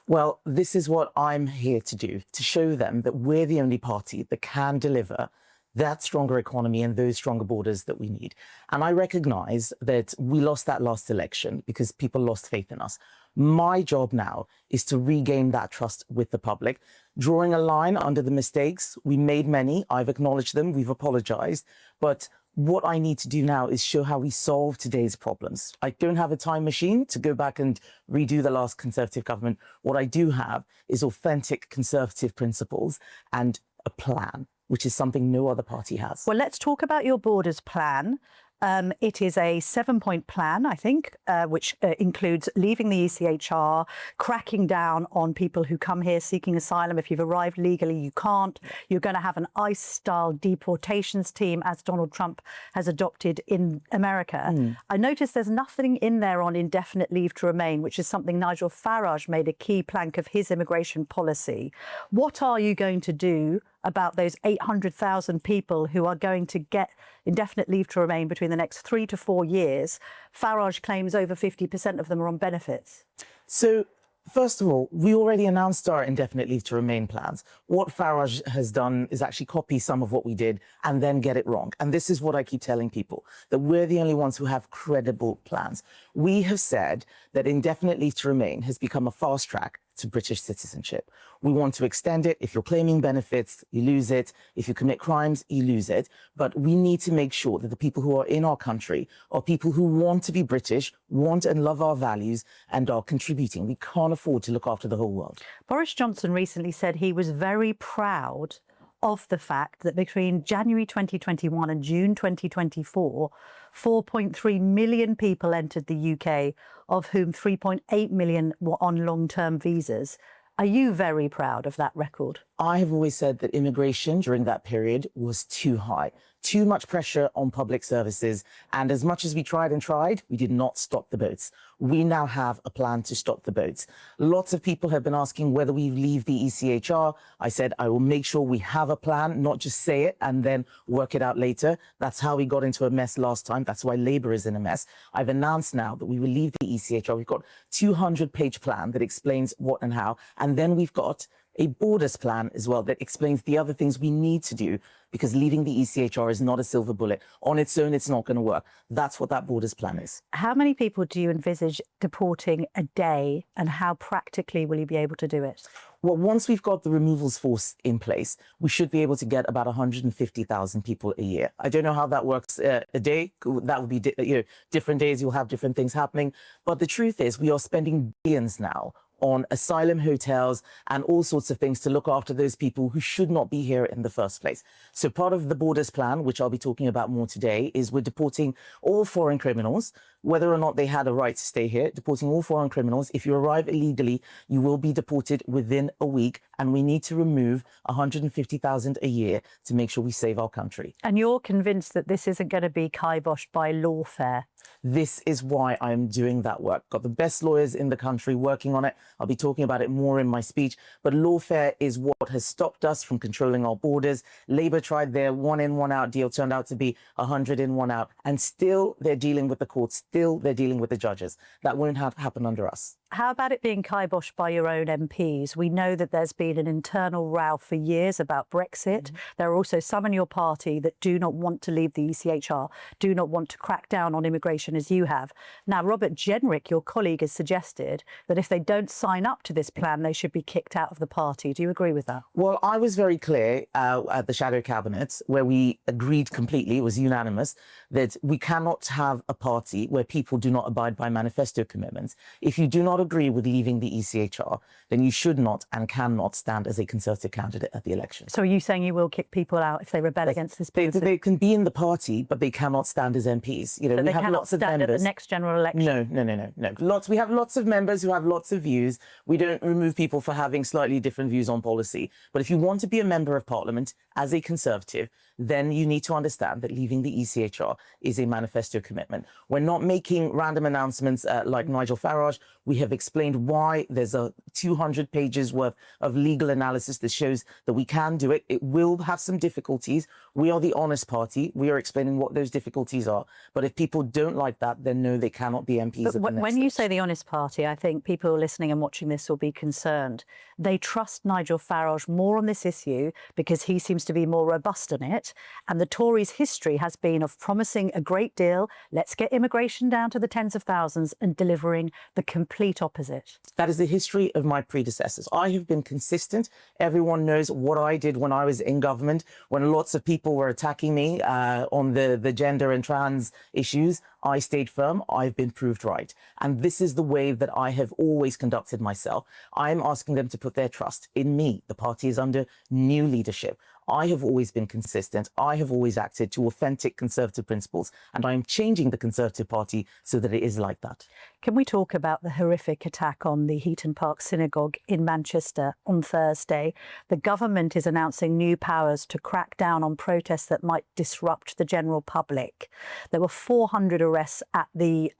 Well, this is what I'm here to do, to show them that we're the only party that can deliver that stronger economy and those stronger borders that we need. And I recognise that we lost that last election because people lost faith in us. My job now is to regain that trust with the public, drawing a line under the mistakes. We made many. I've acknowledged them. We've apologised. But what I need to do now is show how we solve today's problems. I don't have a time machine to go back and redo the last Conservative government. What I do have is authentic Conservative principles and a plan, which is something no other party has. Well, let's talk about your borders plan. It is a 7-point plan, I think, which includes leaving the ECHR, cracking down on people who come here seeking asylum. If you've arrived legally, you can't. You're going to have an ICE-style deportations team, as Donald Trump has adopted in America. I noticed there's nothing in there on indefinite leave to remain, which is something Nigel Farage made a key plank of his immigration policy. What are you going to do about those 800,000 people who are going to get indefinite leave to remain between the next 3 to 4 years? Farage claims over 50% of them are on benefits. So First of all, we already announced our indefinite leave to remain plans. What Farage has done is actually copy some of what we did and then get it wrong. And this is what I keep telling people, that we're the only ones who have credible plans. We have said that indefinite leave to remain has become a fast track to British citizenship. We want to extend it. If you're claiming benefits, you lose it. If you commit crimes, you lose it. But we need to make sure that the people who are in our country are people who want to be British, want and love our values, and are contributing. We can't afford to look after the whole world. Boris Johnson recently said he was very proud of the fact that between January 2021 and June 2024, 4.3 million people entered the UK, of whom 3.8 million were on long-term visas. Are you very proud of that record? I have always said that immigration during that period was too high, too much pressure on public services. And as much as we tried, we did not stop the boats. We now have a plan to stop the boats. Lots of people have been asking whether we leave the ECHR. I said, I will make sure we have a plan, not just say it and then work it out later. That's how we got into a mess last time. That's why Labour is in a mess. I've announced now that we will leave the ECHR. We've got a 200-page plan that explains what and how. And then we've got a borders plan as well that explains the other things we need to do, because leaving the ECHR is not a silver bullet. On its own, it's not going to work. That's what that borders plan is. How many people do you envisage deporting a day, and how practically will you be able to do it? Well, once we've got the removals force in place, we should be able to get about 150,000 people a year. I don't know how that works a day. That would be, different days you'll have different things happening. But the truth is, we are spending billions now on asylum hotels and all sorts of things to look after those people who should not be here in the first place. So part of the borders plan, which I'll be talking about more today, is we're deporting all foreign criminals, whether or not they had a right to stay here, deporting all foreign criminals. If you arrive illegally, you will be deported within a week, and we need to remove 150,000 a year to make sure we save our country. And you're convinced that this isn't going to be kiboshed by lawfare? This is why I'm doing that work. Got the best lawyers in the country working on it. I'll be talking about it more in my speech. But lawfare is what has stopped us from controlling our borders. Labour tried their one in, one out deal, turned out to be 100 in, one out. And still they're dealing with the courts. Still they're dealing with the judges. That won't happen under us. How about it being kiboshed by your own MPs? We know that there's been an internal row for years about Brexit. There are also some in your party that do not want to leave the ECHR, do not want to crack down on immigration as you have. Now, Robert Jenrick, your colleague, has suggested that if they don't sign up to this plan, they should be kicked out of the party. Do you agree with that? Well, I was very clear at the Shadow Cabinet, where we agreed completely, it was unanimous, that we cannot have a party where people do not abide by manifesto commitments. If you do not agree with leaving the ECHR, then you should not and cannot stand as a Conservative candidate at the election. So are you saying you will kick people out if they rebel against this policy? They can be in the party, but they cannot stand as MPs. So we have lots of members at the next general election? No. We have lots of members who have lots of views. We don't remove people for having slightly different views on policy. But if you want to be a member of Parliament as a Conservative, then you need to understand that leaving the ECHR is a manifesto commitment. We're not making random announcements like Nigel Farage. We have explained why. There's a 200 pages worth of legal analysis that shows that we can do it. It will have some difficulties. We are the honest party. We are explaining what those difficulties are. But if people don't like that, then no, they cannot be MPs. But when you say the honest party, I think people listening and watching this will be concerned. They trust Nigel Farage more on this issue because he seems to be more robust in it. And the Tories' history has been of promising a great deal. Let's get immigration down to the tens of thousands, and delivering the complete opposite. That is the history of my predecessors. I have been consistent. Everyone knows what I did when I was in government, when lots of people were attacking me on the gender and trans issues. I stayed firm. I've been proved right. And this is the way that I have always conducted myself. I'm asking them to put their trust in me. The party is under new leadership. I have always been consistent. I have always acted to authentic Conservative principles, and I am changing the Conservative Party so that it is like that. Can we talk about the horrific attack on the Heaton Park Synagogue in Manchester on Thursday? The government is announcing new powers to crack down on protests that might disrupt the general public. There were 400 arrests at the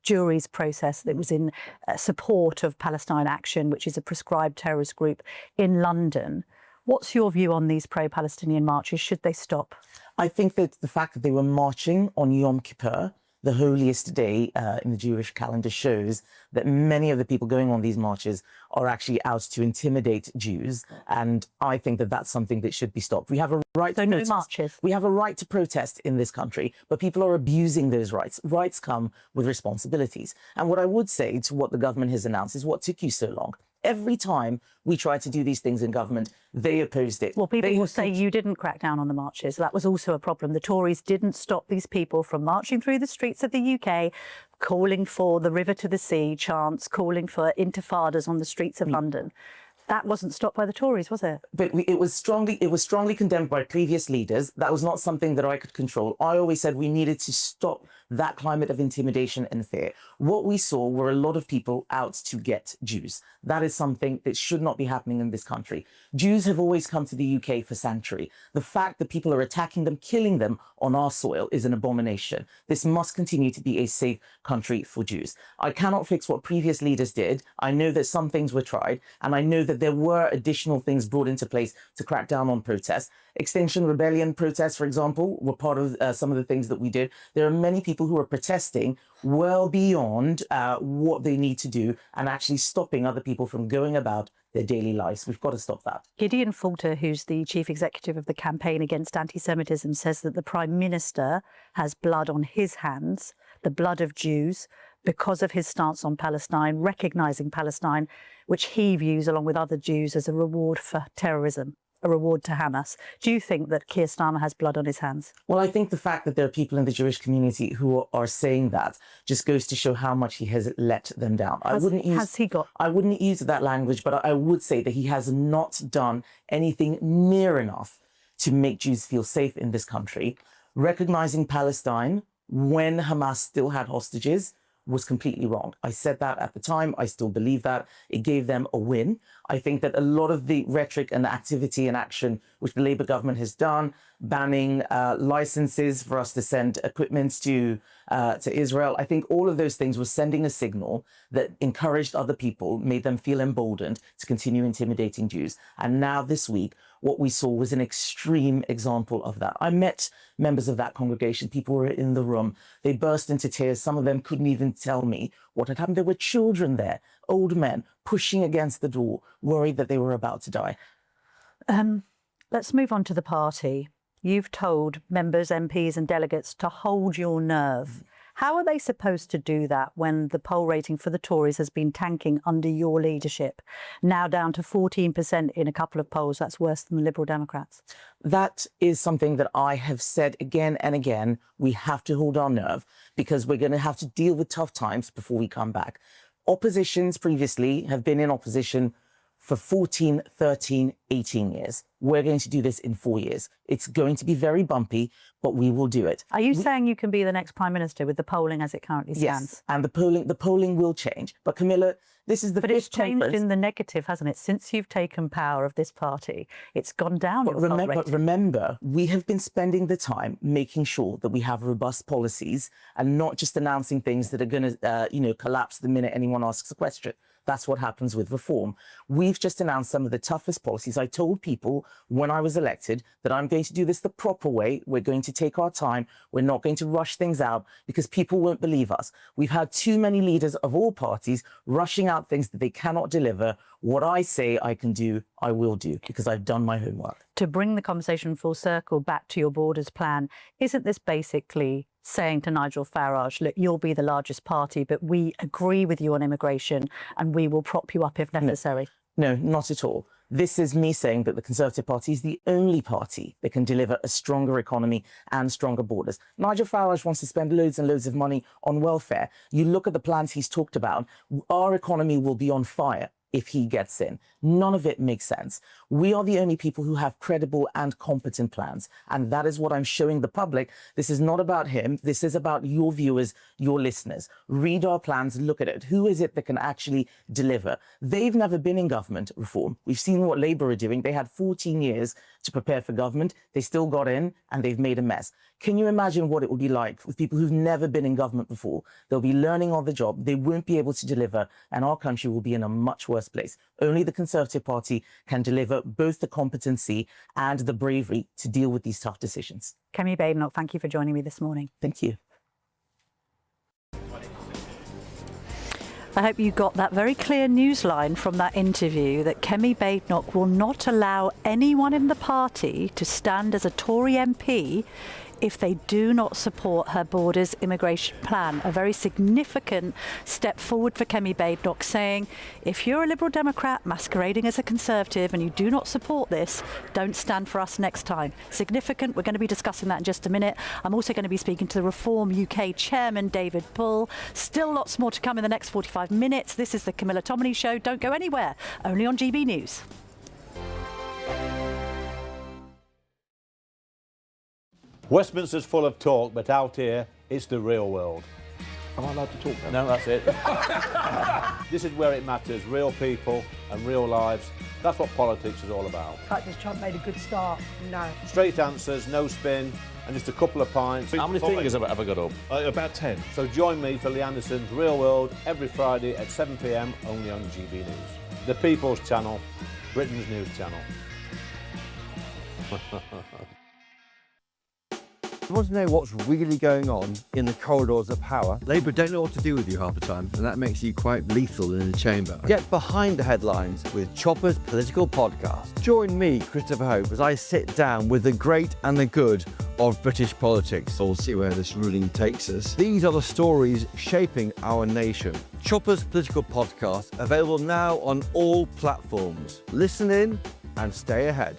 jury's process that was in support of Palestine Action, which is a prescribed terrorist group in London. What's your view on these pro-Palestinian marches? Should they stop? I think that the fact that they were marching on Yom Kippur the holiest day in the Jewish calendar shows that many of the people going on these marches are actually out to intimidate Jews. And I think that that's something that should be stopped. We have a right to protest. Marches. We have a right to protest in this country, but people are abusing those rights. Rights come with responsibilities. And what I would say to what the government has announced is what took you so long. Every time we tried to do these things in government, they opposed it. Well, people will say you didn't crack down on the marches. That was also a problem. The Tories didn't stop these people from marching through the streets of the UK, calling for the river to the sea chants, calling for intifadas on the streets of London. That wasn't stopped by the Tories, was it? But it was strongly condemned by previous leaders. That was not something that I could control. I always said we needed to stop that climate of intimidation and fear. What we saw were a lot of people out to get Jews. That is something that should not be happening in this country. Jews have always come to the UK for centuries. The fact that people are attacking them, killing them on our soil is an abomination. This must continue to be a safe country for Jews. I cannot fix what previous leaders did. I know that some things were tried, and I know that there were additional things brought into place to crack down on protests. Extinction Rebellion protests, for example, were part of some of the things that we did. There are many people who are protesting well beyond what they need to do and actually stopping other people from going about their daily lives. We've got to stop that. Gideon Falter, who's the chief executive of the campaign against anti-Semitism, says that the Prime Minister has blood on his hands, the blood of Jews, because of his stance on Palestine, recognising Palestine, which he views, along with other Jews, as a reward for terrorism, a reward to Hamas. Do you think that Keir Starmer has blood on his hands? Well, I think the fact that there are people in the Jewish community who are saying that just goes to show how much he has let them down. I wouldn't use that language, but I would say that he has not done anything near enough to make Jews feel safe in this country. Recognizing Palestine when Hamas still had hostages was completely wrong. I said that at the time. I still believe that. It gave them a win. I think that a lot of the rhetoric and activity and action which the Labour government has done, banning licenses for us to send equipment to Israel, I think all of those things were sending a signal that encouraged other people, made them feel emboldened to continue intimidating Jews. And now this week, what we saw was an extreme example of that. I met members of that congregation. People were in the room. They burst into tears. Some of them couldn't even tell me what had happened. There were children there, old men, pushing against the door, worried that they were about to die. Let's move on to the party. You've told members, MPs and delegates to hold your nerve. How are they supposed to do that when the poll rating for the Tories has been tanking under your leadership? Now down to 14% in a couple of polls. That's worse than the Liberal Democrats. That is something that I have said again and again. We have to hold our nerve because we're going to have to deal with tough times before we come back. Oppositions previously have been in opposition for 14, 13, 18 years. We're going to do this in 4 years. It's going to be very bumpy, but we will do it. Are you saying you can be the next Prime Minister with the polling as it currently stands? Yes, and the polling will change. But Camilla, this is the But it's changed in the negative, hasn't it? Since you've taken power of this party, it's gone down. But remember, we have been spending the time making sure that we have robust policies and not just announcing things that are going to, collapse the minute anyone asks a question. That's what happens with reform. We've just announced some of the toughest policies. I told people when I was elected that I'm going to do this the proper way. We're going to take our time. We're not going to rush things out because people won't believe us. We've had too many leaders of all parties rushing out things that they cannot deliver. What I say I can do, I will do because I've done my homework. To bring the conversation full circle back to your borders plan, isn't this basically saying to Nigel Farage, look, you'll be the largest party, but we agree with you on immigration and we will prop you up if necessary? No, not at all. This is me saying that the Conservative Party is the only party that can deliver a stronger economy and stronger borders. Nigel Farage wants to spend loads and loads of money on welfare. You look at the plans he's talked about, our economy will be on fire if he gets in. None of it makes sense. We are the only people who have credible and competent plans. And that is what I'm showing the public. This is not about him. This is about your viewers, your listeners. Read our plans, look at it. Who is it that can actually deliver? They've never been in government reform. We've seen what Labour are doing. They had 14 years to prepare for government. They still got in and they've made a mess. Can you imagine what it would be like with people who've never been in government before? They'll be learning on the job. They won't be able to deliver and our country will be in a much worse place. Only the Conservative Party can deliver both the competency and the bravery to deal with these tough decisions. Kemi Badenoch, thank you for joining me this morning. Thank you. I hope you got that very clear newsline from that interview that Kemi Badenoch will not allow anyone in the party to stand as a Tory MP if they do not support her borders immigration plan. A very significant step forward for Kemi Badenoch, saying if you're a Liberal Democrat masquerading as a Conservative and you do not support this, don't stand for us next time. Significant. We're going to be discussing that in just a minute. I'm also going to be speaking to the Reform UK Chairman David Bull. Still lots more to come in the next 45 minutes. This is the Camilla Tominey Show. Don't go anywhere. Only on GB News. Westminster's full of talk, but out here, it's the real world. Am I allowed to talk now? No, that's it. This is where it matters, real people and real lives. That's what politics is all about. The fact that Trump made a good start, no. Straight answers, no spin, and just a couple of pints. How many fingers have I got up? About 10. So join me for Lee Anderson's Real World every Friday at 7 p.m, only on GB News. The People's Channel, Britain's news channel. You want to know what's really going on in the corridors of power? Labour don't know what to do with you half the time, and that makes you quite lethal in the chamber. Get behind the headlines with Chopper's Political Podcast. Join me, Christopher Hope, as I sit down with the great and the good of British politics. We'll see where this ruling takes us. These are the stories shaping our nation. Chopper's Political Podcast, available now on all platforms. Listen in and stay ahead.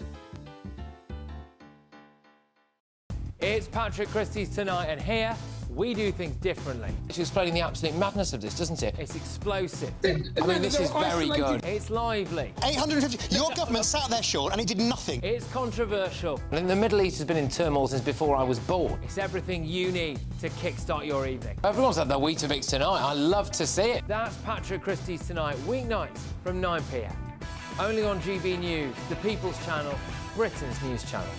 It's Patrick Christie's Tonight, and here we do things differently. It's explaining the absolute madness of this, doesn't it? It's explosive. I mean, this is very good. It's lively. 850. Your government sat there, Sean, and he did nothing. It's controversial. And the Middle East has been in turmoil since before I was born. It's everything you need to kickstart your evening. Everyone's had their Weetabix tonight. I love to see it. That's Patrick Christie's Tonight, weeknights from 9 p.m. Only on GB News, the People's Channel, Britain's news channel.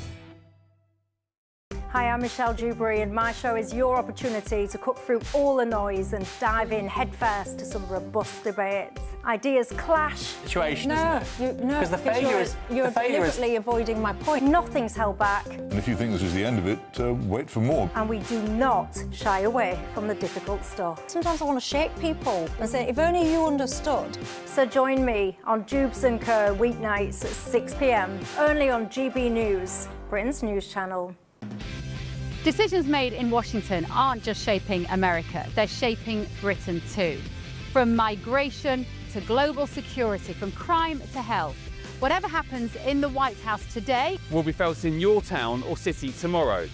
Hi, I'm Michelle Dewberry, and my show is your opportunity to cut through all the noise and dive in headfirst to some robust debates. Ideas clash. Situation, no, isn't it? No, Because the failure is... You're deliberately avoiding my point. Nothing's held back. And if you think this is the end of it, wait for more. And we do not shy away from the difficult stuff. Sometimes I want to shake people and say, if only you understood. So join me on Jubes and Co weeknights at 6 p.m, only on GB News, Britain's news channel. Decisions made in Washington aren't just shaping America, they're shaping Britain too. From migration to global security, from crime to health. Whatever happens in the White House today will be felt in your town or city tomorrow.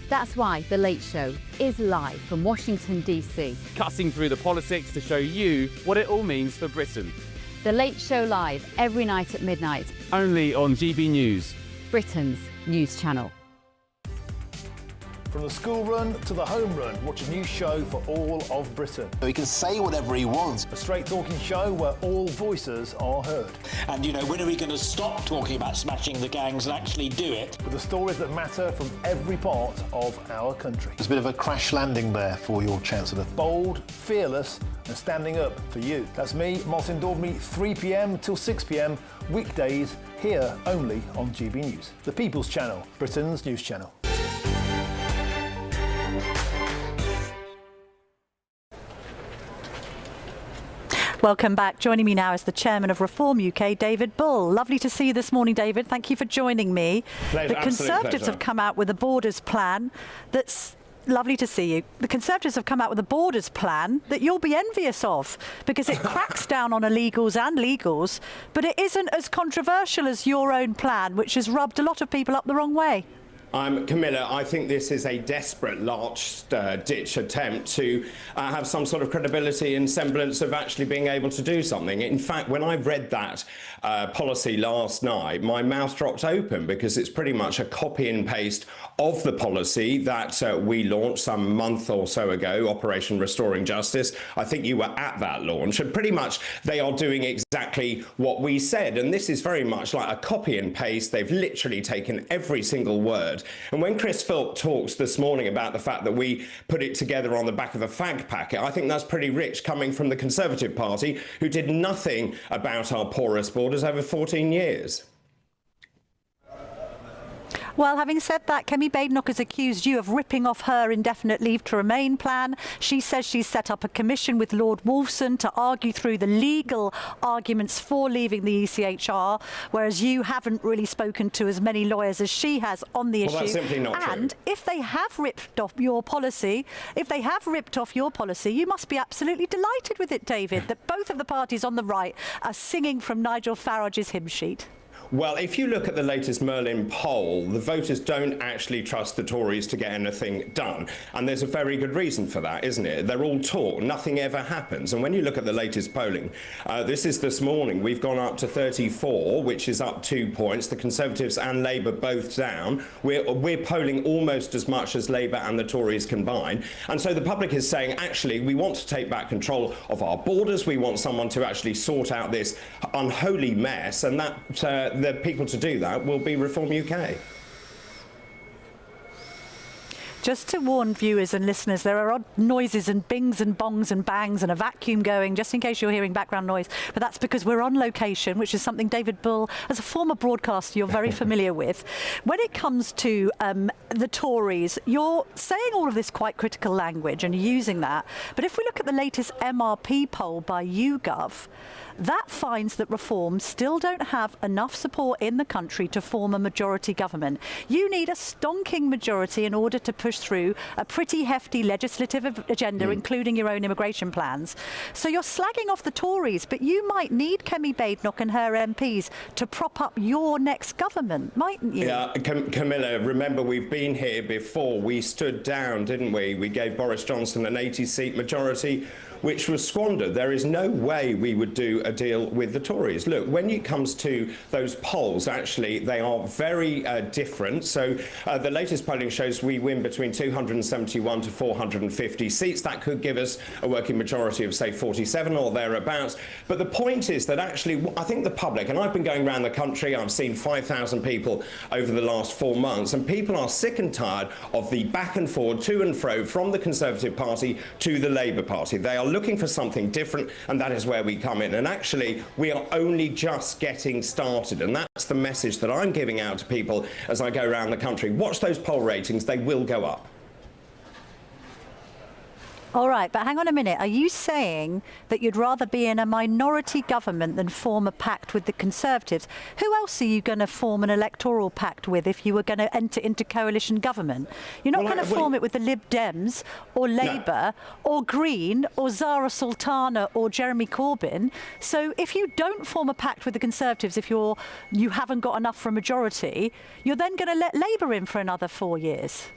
That's why The Late Show is live from Washington, D.C. Cutting through the politics to show you what it all means for Britain. The Late Show live every night at midnight. Only on GB News, Britain's news channel. From the school run to the home run, watch a new show for all of Britain. So he can say whatever he wants. A straight talking show where all voices are heard. And, you know, when are we going to stop talking about smashing the gangs and actually do it? With the stories that matter from every part of our country. There's a bit of a crash landing there for your Chancellor. Bold, fearless and standing up for you. That's me, Martin Daubney, 3 p.m. till 6 p.m, weekdays, here only on GB News. The People's Channel, Britain's news channel. Welcome back. Joining me now is the Chairman of Reform UK, David Bull. Lovely to see you this morning, David. Thank you for joining me. Pleasure, the Conservatives have come out with a borders plan that's... Lovely to see you. The Conservatives have come out with a borders plan that you'll be envious of because it cracks down on illegals and legals, but it isn't as controversial as your own plan, which has rubbed a lot of people up the wrong way. Camilla, I think this is a desperate last-ditch attempt to have some sort of credibility and semblance of actually being able to do something. In fact, when I read that policy last night, my mouth dropped open because it's pretty much a copy and paste of the policy that we launched some month or so ago, Operation Restoring Justice. I think you were at that launch, and pretty much they are doing exactly what we said. And this is very much like a copy and paste. They've literally taken every single word. And when Chris Philp talks this morning about the fact that we put it together on the back of a fag packet, I think that's pretty rich coming from the Conservative Party, who did nothing about our porous borders over 14 years. Well, having said that, Kemi Badenoch has accused you of ripping off her indefinite leave to remain plan. She says she's set up a commission with Lord Wolfson to argue through the legal arguments for leaving the ECHR, whereas you haven't really spoken to as many lawyers as she has on the issue. Well, that's simply not true. And if they have ripped off your policy, you must be absolutely delighted with it, David, that both of the parties on the right are singing from Nigel Farage's hymn sheet. Well, if you look at the latest Merlin poll, the voters don't actually trust the Tories to get anything done. And there's a very good reason for that, isn't it? They're all talk, nothing ever happens. And when you look at the latest polling, this morning, we've gone up to 34, which is up 2 points. The Conservatives and Labour both down. We're polling almost as much as Labour and the Tories combined. And so the public is saying, actually, we want to take back control of our borders. We want someone to actually sort out this unholy mess. And that the people to do that will be Reform UK. Just to warn viewers and listeners, there are odd noises and bings and bongs and bangs and a vacuum going, just in case you're hearing background noise. But that's because we're on location, which is something David Bull, as a former broadcaster, you're very familiar with. When it comes to the Tories, you're saying all of this quite critical language and using that. But if we look at the latest MRP poll by YouGov, that finds that Reform still don't have enough support in the country to form a majority government. You need a stonking majority in order to push through a pretty hefty legislative agenda, including your own immigration plans. So you're slagging off the Tories, but you might need Kemi Badenoch and her MPs to prop up your next government, mightn't you? Yeah, Camilla, remember we've been here before. We stood down, didn't we? We gave Boris Johnson an 80-seat majority, which was squandered. There is no way we would do a deal with the Tories. Look, when it comes to those polls, actually, they are very different. So the latest polling shows we win between 271 to 450 seats. That could give us a working majority of, say, 47 or thereabouts. But the point is that actually, I think the public, and I've been going around the country, I've seen 5,000 people over the last 4 months, and people are sick and tired of the back and forward, to and fro, from the Conservative Party to the Labour Party. They are looking for something different, and that is where we come in. And actually, we are only just getting started, and that's the message that I'm giving out to people as I go around the country. Watch those poll ratings, they will go up. All right, but hang on a minute. Are you saying that you'd rather be in a minority government than form a pact with the Conservatives? Who else are you going to form an electoral pact with if you were going to enter into coalition government? You're not going to form it with the Lib Dems or Labour or Green or Zara Sultana or Jeremy Corbyn. So if you don't form a pact with the Conservatives, if you haven't got enough for a majority, you're then going to let Labour in for another 4 years.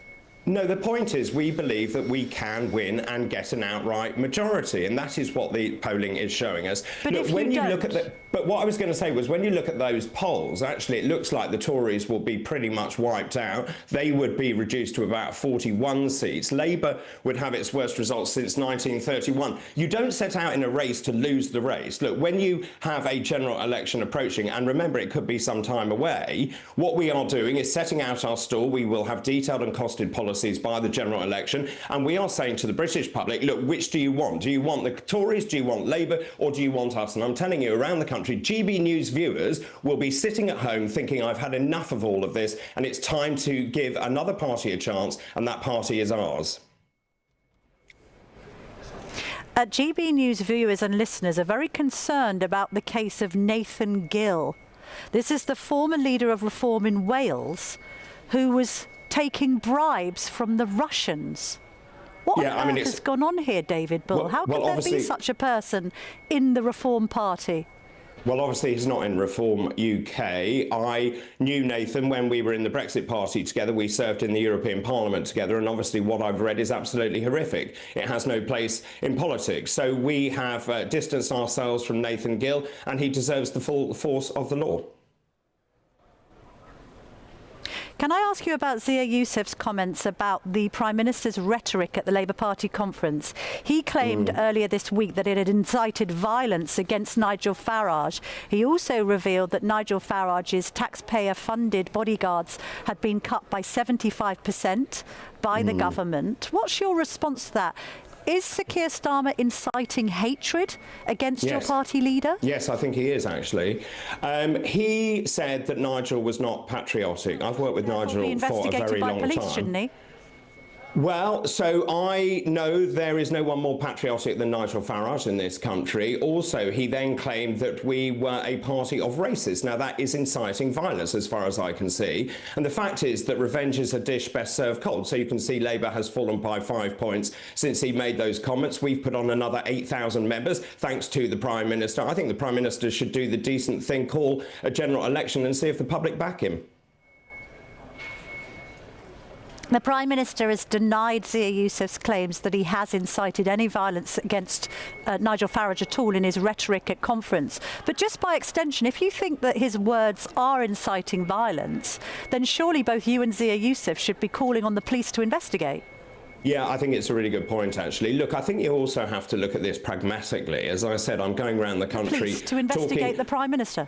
No, the point is we believe that we can win and get an outright majority, and that is what the polling is showing us. But look, but what I was going to say was when you look at those polls, actually it looks like the Tories will be pretty much wiped out. They would be reduced to about 41 seats. Labour would have its worst results since 1931. You don't set out in a race to lose the race. Look, when you have a general election approaching, and remember it could be some time away, what we are doing is setting out our stall. We will have detailed and costed policies by the general election, and we are saying to the British public, look, which do you want? Do you want the Tories, do you want Labour, or do you want us? And I'm telling you, around the country, GB News viewers will be sitting at home thinking, I've had enough of all of this, and it's time to give another party a chance, and that party is ours. GB News viewers and listeners are very concerned about the case of Nathan Gill. This is the former leader of Reform in Wales, who was taking bribes from the Russians. What on earth has gone on here, David Bull? How could there be such a person in the Reform Party? Well, obviously, he's not in Reform UK. I knew Nathan when we were in the Brexit Party together. We served in the European Parliament together, and obviously what I've read is absolutely horrific. It has no place in politics. So we have distanced ourselves from Nathan Gill, and he deserves the full force of the law. Can I ask you about Zia Youssef's comments about the Prime Minister's rhetoric at the Labour Party conference? He claimed earlier this week that it had incited violence against Nigel Farage. He also revealed that Nigel Farage's taxpayer-funded bodyguards had been cut by 75% by the government. What's your response to that? Is Sir Keir Starmer inciting hatred against your party leader? Yes, I think he is, actually. He said that Nigel was not patriotic. I've worked with Nigel for a very long time. Shouldn't he? Well, so I know there is no one more patriotic than Nigel Farage in this country. Also, he then claimed that we were a party of racists. Now, that is inciting violence, as far as I can see. And the fact is that revenge is a dish best served cold. So you can see Labour has fallen by 5 points since he made those comments. We've put on another 8,000 members, thanks to the Prime Minister. I think the Prime Minister should do the decent thing, call a general election and see if the public back him. The Prime Minister has denied Zia Youssef's claims that he has incited any violence against Nigel Farage at all in his rhetoric at conference. But just by extension, if you think that his words are inciting violence, then surely both you and Zia Youssef should be calling on the police to investigate. Yeah, I think it's a really good point, actually. Look, I think you also have to look at this pragmatically. As I said, I'm going around the country Police to investigate the Prime Minister.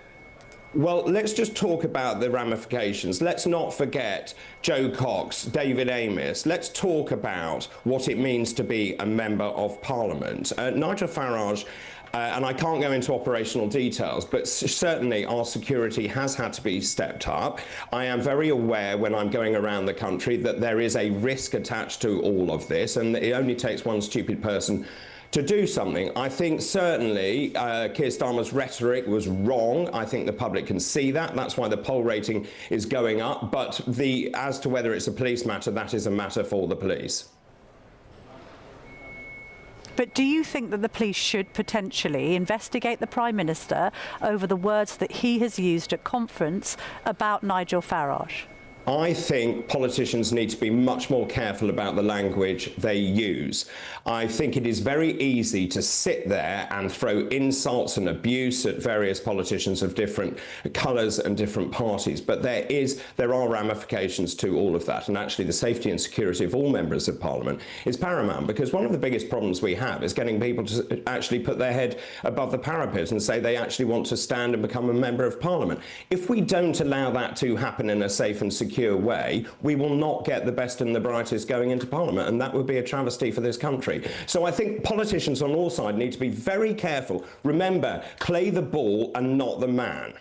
Well, let's just talk about the ramifications. Let's not forget Joe Cox, David Amess. Let's talk about what it means to be a member of Parliament. Nigel Farage, and I can't go into operational details, but certainly our security has had to be stepped up. I am very aware when I'm going around the country that there is a risk attached to all of this, and it only takes one stupid person to do something. I think certainly Keir Starmer's rhetoric was wrong. I think the public can see that. That's why the poll rating is going up. But as to whether it's a police matter, that is a matter for the police. But do you think that the police should potentially investigate the Prime Minister over the words that he has used at conference about Nigel Farage? I think politicians need to be much more careful about the language they use. I think it is very easy to sit there and throw insults and abuse at various politicians of different colours and different parties, but there are ramifications to all of that, and actually the safety and security of all members of Parliament is paramount, because one of the biggest problems we have is getting people to actually put their head above the parapet and say they actually want to stand and become a member of Parliament. If we don't allow that to happen in a safe and secure way, we will not get the best and the brightest going into Parliament, and that would be a travesty for this country. So I think politicians on all sides need to be very careful. Remember, play the ball and not the man.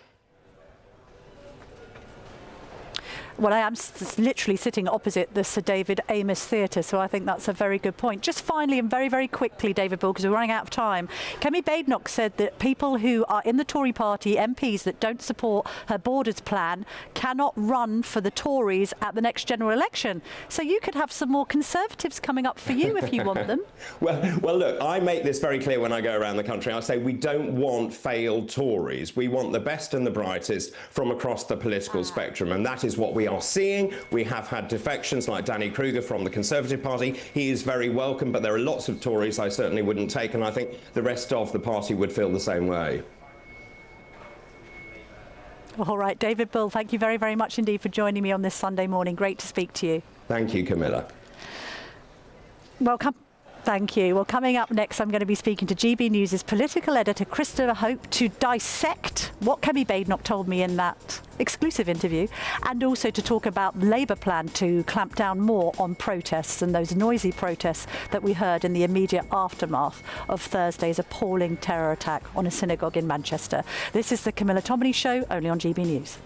Well, I am literally sitting opposite the Sir David Amess Theatre, so I think that's a very good point. Just finally and very, very quickly, David Bull, because we're running out of time, Kemi Badenoch said that people who are in the Tory party, MPs that don't support her Borders plan, cannot run for the Tories at the next general election. So you could have some more Conservatives coming up for you if you want them. Well, look, I make this very clear when I go around the country. I say we don't want failed Tories. We want the best and the brightest from across the political spectrum, and that is what we are seeing. We have had defections like Danny Kruger from the Conservative Party. He is very welcome, but there are lots of Tories I certainly wouldn't take, and I think the rest of the party would feel the same way. All right, David Bull, thank you very, very much indeed for joining me on this Sunday morning. Great to speak to you. Thank you, Camilla. Welcome. Thank you. Well, coming up next, I'm going to be speaking to GB News' political editor, Christopher Hope, to dissect what Kemi Badenoch told me in that exclusive interview, and also to talk about the Labour plan to clamp down more on protests and those noisy protests that we heard in the immediate aftermath of Thursday's appalling terror attack on a synagogue in Manchester. This is the Camilla Tominey Show, only on GB News.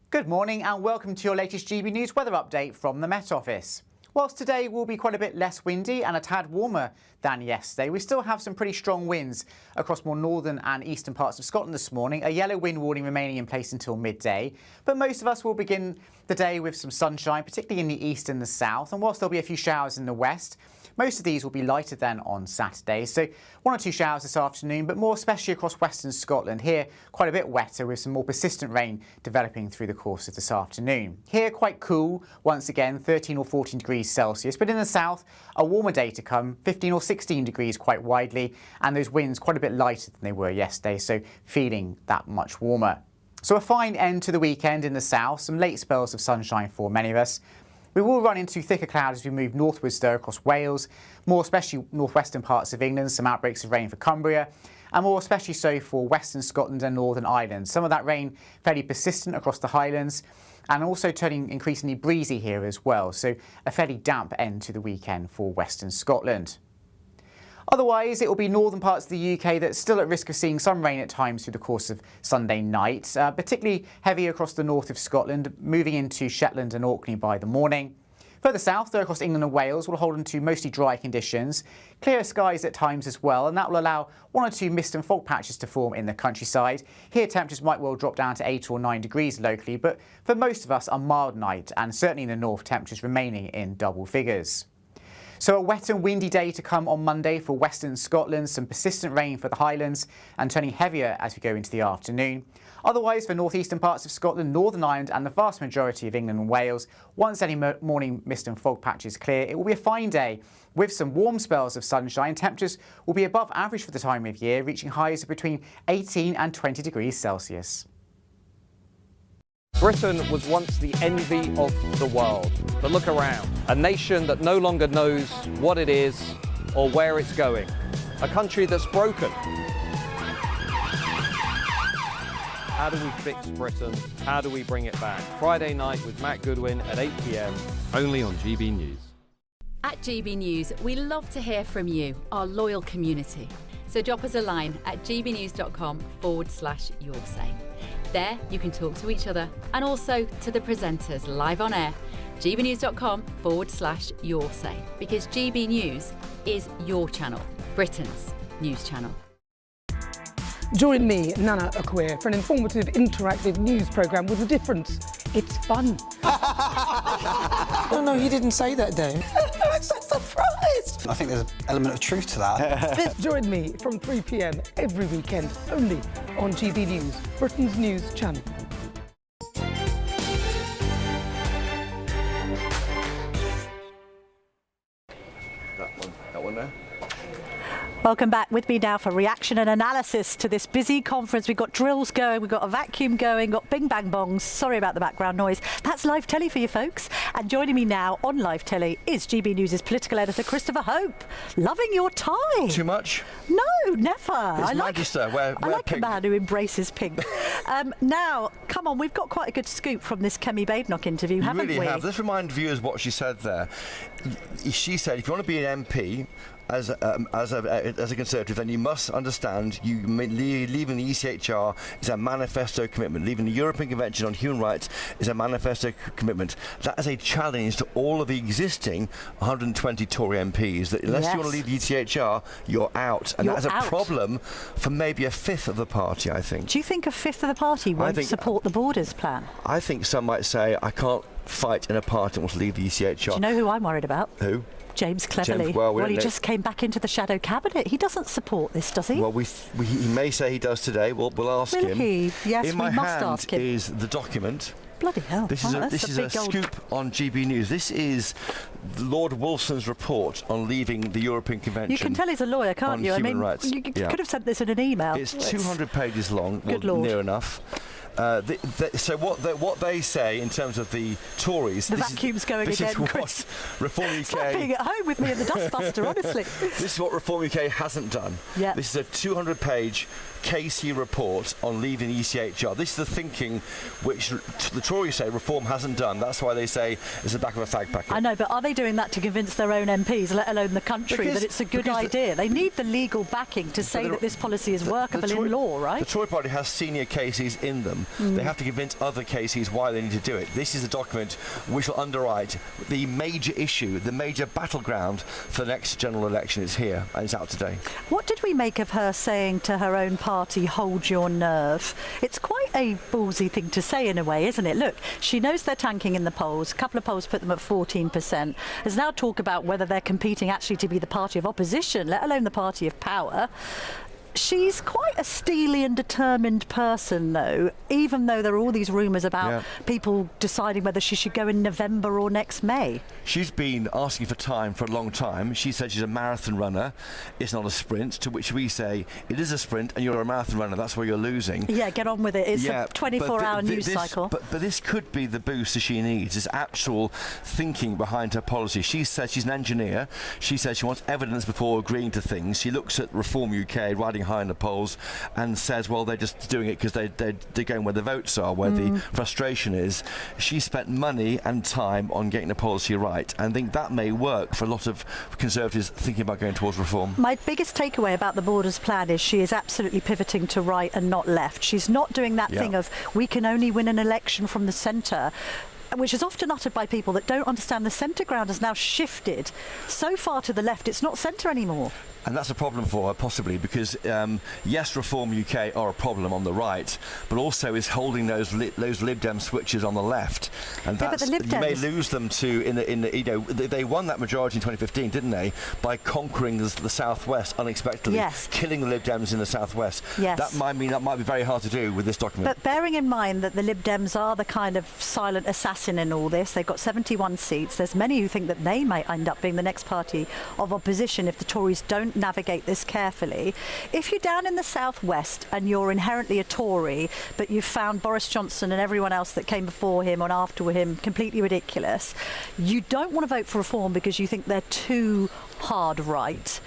Good morning and welcome to your latest GB News weather update from the Met Office. Whilst today will be quite a bit less windy and a tad warmer than yesterday, we still have some pretty strong winds across more northern and eastern parts of Scotland this morning. A yellow wind warning remaining in place until midday. But most of us will begin the day with some sunshine, particularly in the east and the south. And whilst there'll be a few showers in the west, most of these will be lighter than on Saturday. So 1 or 2 showers this afternoon, but more especially across western Scotland. Here, quite a bit wetter with some more persistent rain developing through the course of this afternoon. Here, quite cool, once again, 13 or 14 degrees Celsius. But in the south, a warmer day to come, 15 or 16 degrees quite widely. And those winds quite a bit lighter than they were yesterday, so feeling that much warmer. So a fine end to the weekend in the south, some late spells of sunshine for many of us. We will run into thicker clouds as we move northwards though across Wales, more especially northwestern parts of England, some outbreaks of rain for Cumbria, and more especially so for western Scotland and Northern Ireland. Some of that rain fairly persistent across the Highlands, and also turning increasingly breezy here as well, so a fairly damp end to the weekend for Western Scotland. Otherwise, it will be northern parts of the UK that's still at risk of seeing some rain at times through the course of Sunday night, particularly heavy across the north of Scotland, moving into Shetland and Orkney by the morning. Further south, though, across England and Wales, will hold on to mostly dry conditions. Clear skies at times as well, and that will allow 1 or 2 mist and fog patches to form in the countryside. Here, temperatures might well drop down to 8 or 9 degrees locally, but for most of us, a mild night, and certainly in the north, temperatures remaining in double figures. So a wet and windy day to come on Monday for Western Scotland, some persistent rain for the Highlands and turning heavier as we go into the afternoon. Otherwise, for northeastern parts of Scotland, Northern Ireland and the vast majority of England and Wales, once any morning mist and fog patches clear, it will be a fine day with some warm spells of sunshine. Temperatures will be above average for the time of year, reaching highs of between 18 and 20 degrees Celsius. Britain was once the envy of the world, but look around. A nation that no longer knows what it is or where it's going. A country that's broken. How do we fix Britain? How do we bring it back? Friday night with Matt Goodwin at 8 p.m. only on GB News. At GB News, we love to hear from you, our loyal community. So drop us a line at gbnews.com/yoursay. There, you can talk to each other and also to the presenters live on air. gbnews.com/yoursay, because GB News is your channel, Britain's news channel. Join me, Nana Akwe, for an informative, interactive news programme with a difference. It's fun. No, he didn't say that, Dave. I'm so surprised. I think there's an element of truth to that. Join me from 3 p.m. every weekend, only on GB News, Britain's news channel. That one there. Welcome back with me now for reaction and analysis to this busy conference. We've got drills going, we've got a vacuum going, got bing bang bongs. Sorry about the background noise. That's live telly for you folks. And joining me now on live telly is GB News' political editor Christopher Hope. Loving your tie. Too much? No, never. It's I like pink. a man who embraces pink. Now, come on, we've got quite a good scoop from this Kemi Badenoch interview, haven't we? You really have. Let's remind viewers what she said there. She said, if you want to be an MP, as a Conservative, then you must understand leaving the ECHR is a manifesto commitment. Leaving the European Convention on Human Rights is a manifesto commitment. That is a challenge to all of the existing 120 Tory MPs, that unless you want to leave the ECHR, you're out. And that is a problem for maybe a fifth of the party, I think. Do you think a fifth of the party won't support the Borders plan? I think some might say, I can't fight in a party that wants to leave the ECHR. Do you know who I'm worried about? Who? James Cleverly. Well, he just came back into the shadow cabinet. He doesn't support this, does he? Well, he may say he does today. We'll ask him. Will he? Yes, in we must hand ask him. is the document. Bloody hell. This is a scoop on GB News. This is Lord Wolfson's report on leaving the European Convention. You can tell he's a lawyer, can't you? Human rights. You could have sent this in an email. It's 200 pages long. Good Lord. Near enough. So what they say in terms of the Tories... The vacuum's going again, Chris. Reform UK... Stop being at home with me in the dustbuster, honestly. This is what Reform UK hasn't done. Yeah. This is a 200-page Casey report on leaving the ECHR. This is the thinking which the Tories say Reform hasn't done. That's why they say it's the back of a fag packet. I know, but are they doing that to convince their own MPs, let alone the country, that it's a good idea? They need the legal backing to say that this policy is workable in law, right? The Tory party has senior Caseys in them. They have to convince other Caseys why they need to do it. This is a document which will underwrite the major issue, the major battleground for the next general election. Is here and it's out today. What did we make of her saying to her own party, hold your nerve? It's quite a ballsy thing to say in a way, isn't it? Look, she knows they're tanking in the polls. A couple of polls put them at 14%. There's now talk about whether they're competing actually to be the party of opposition, let alone the party of power. She's quite a steely and determined person, though, even though there are all these rumours about people deciding whether she should go in November or next May. She's been asking for time for a long time. She said she's a marathon runner. It's not a sprint, to which we say, it is a sprint and you're a marathon runner. That's where you're losing. Yeah, get on with it. It's a 24-hour news cycle. But this could be the boost that she needs, this actual thinking behind her policy. She says she's an engineer. She says she wants evidence before agreeing to things. She looks at Reform UK, riding high in the polls, and says, well, they're just doing it because they're going where the votes are, where the frustration is. She spent money and time on getting the policy right, and I think that may work for a lot of Conservatives thinking about going towards reform. My biggest takeaway about the Borders plan is she is absolutely pivoting to right and not left. She's not doing that thing of we can only win an election from the centre, which is often uttered by people that don't understand the centre ground has now shifted so far to the left, it's not centre anymore. And that's a problem for her, possibly, because yes, Reform UK are a problem on the right, but also is holding those Lib Dem switches on the left, and that's, you may lose them to they won that majority in 2015, didn't they, by conquering the southwest unexpectedly, killing the Lib Dems in the southwest. That might be very hard to do with this document. But bearing in mind that the Lib Dems are the kind of silent assassin in all this, they've got 71 seats. There's many who think that they might end up being the next party of opposition if the Tories don't navigate this carefully. If you're down in the southwest and you're inherently a Tory, but you've found Boris Johnson and everyone else that came before him and after him completely ridiculous, you don't want to vote for reform because you think they're too hard right.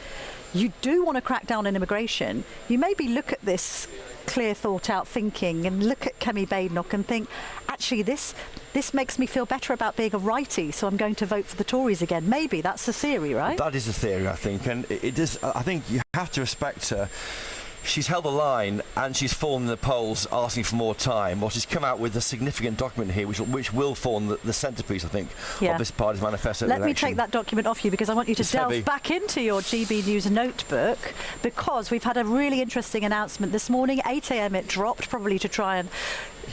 You do want to crack down on immigration. You maybe look at this clear thought out thinking and look at Kemi Badenoch and think, actually this makes me feel better about being a righty, so I'm going to vote for the Tories again. Maybe that's the theory, right? That is the theory, I think, and it is. I think you have to respect her. She's held the line and she's fallen in the polls asking for more time. Well, she's come out with a significant document here which will form the centrepiece, I think, of this party's manifesto. Let me take that document off you because I want you to delve back into your GB News notebook, because we've had a really interesting announcement this morning. 8 a.m. it dropped, probably to try and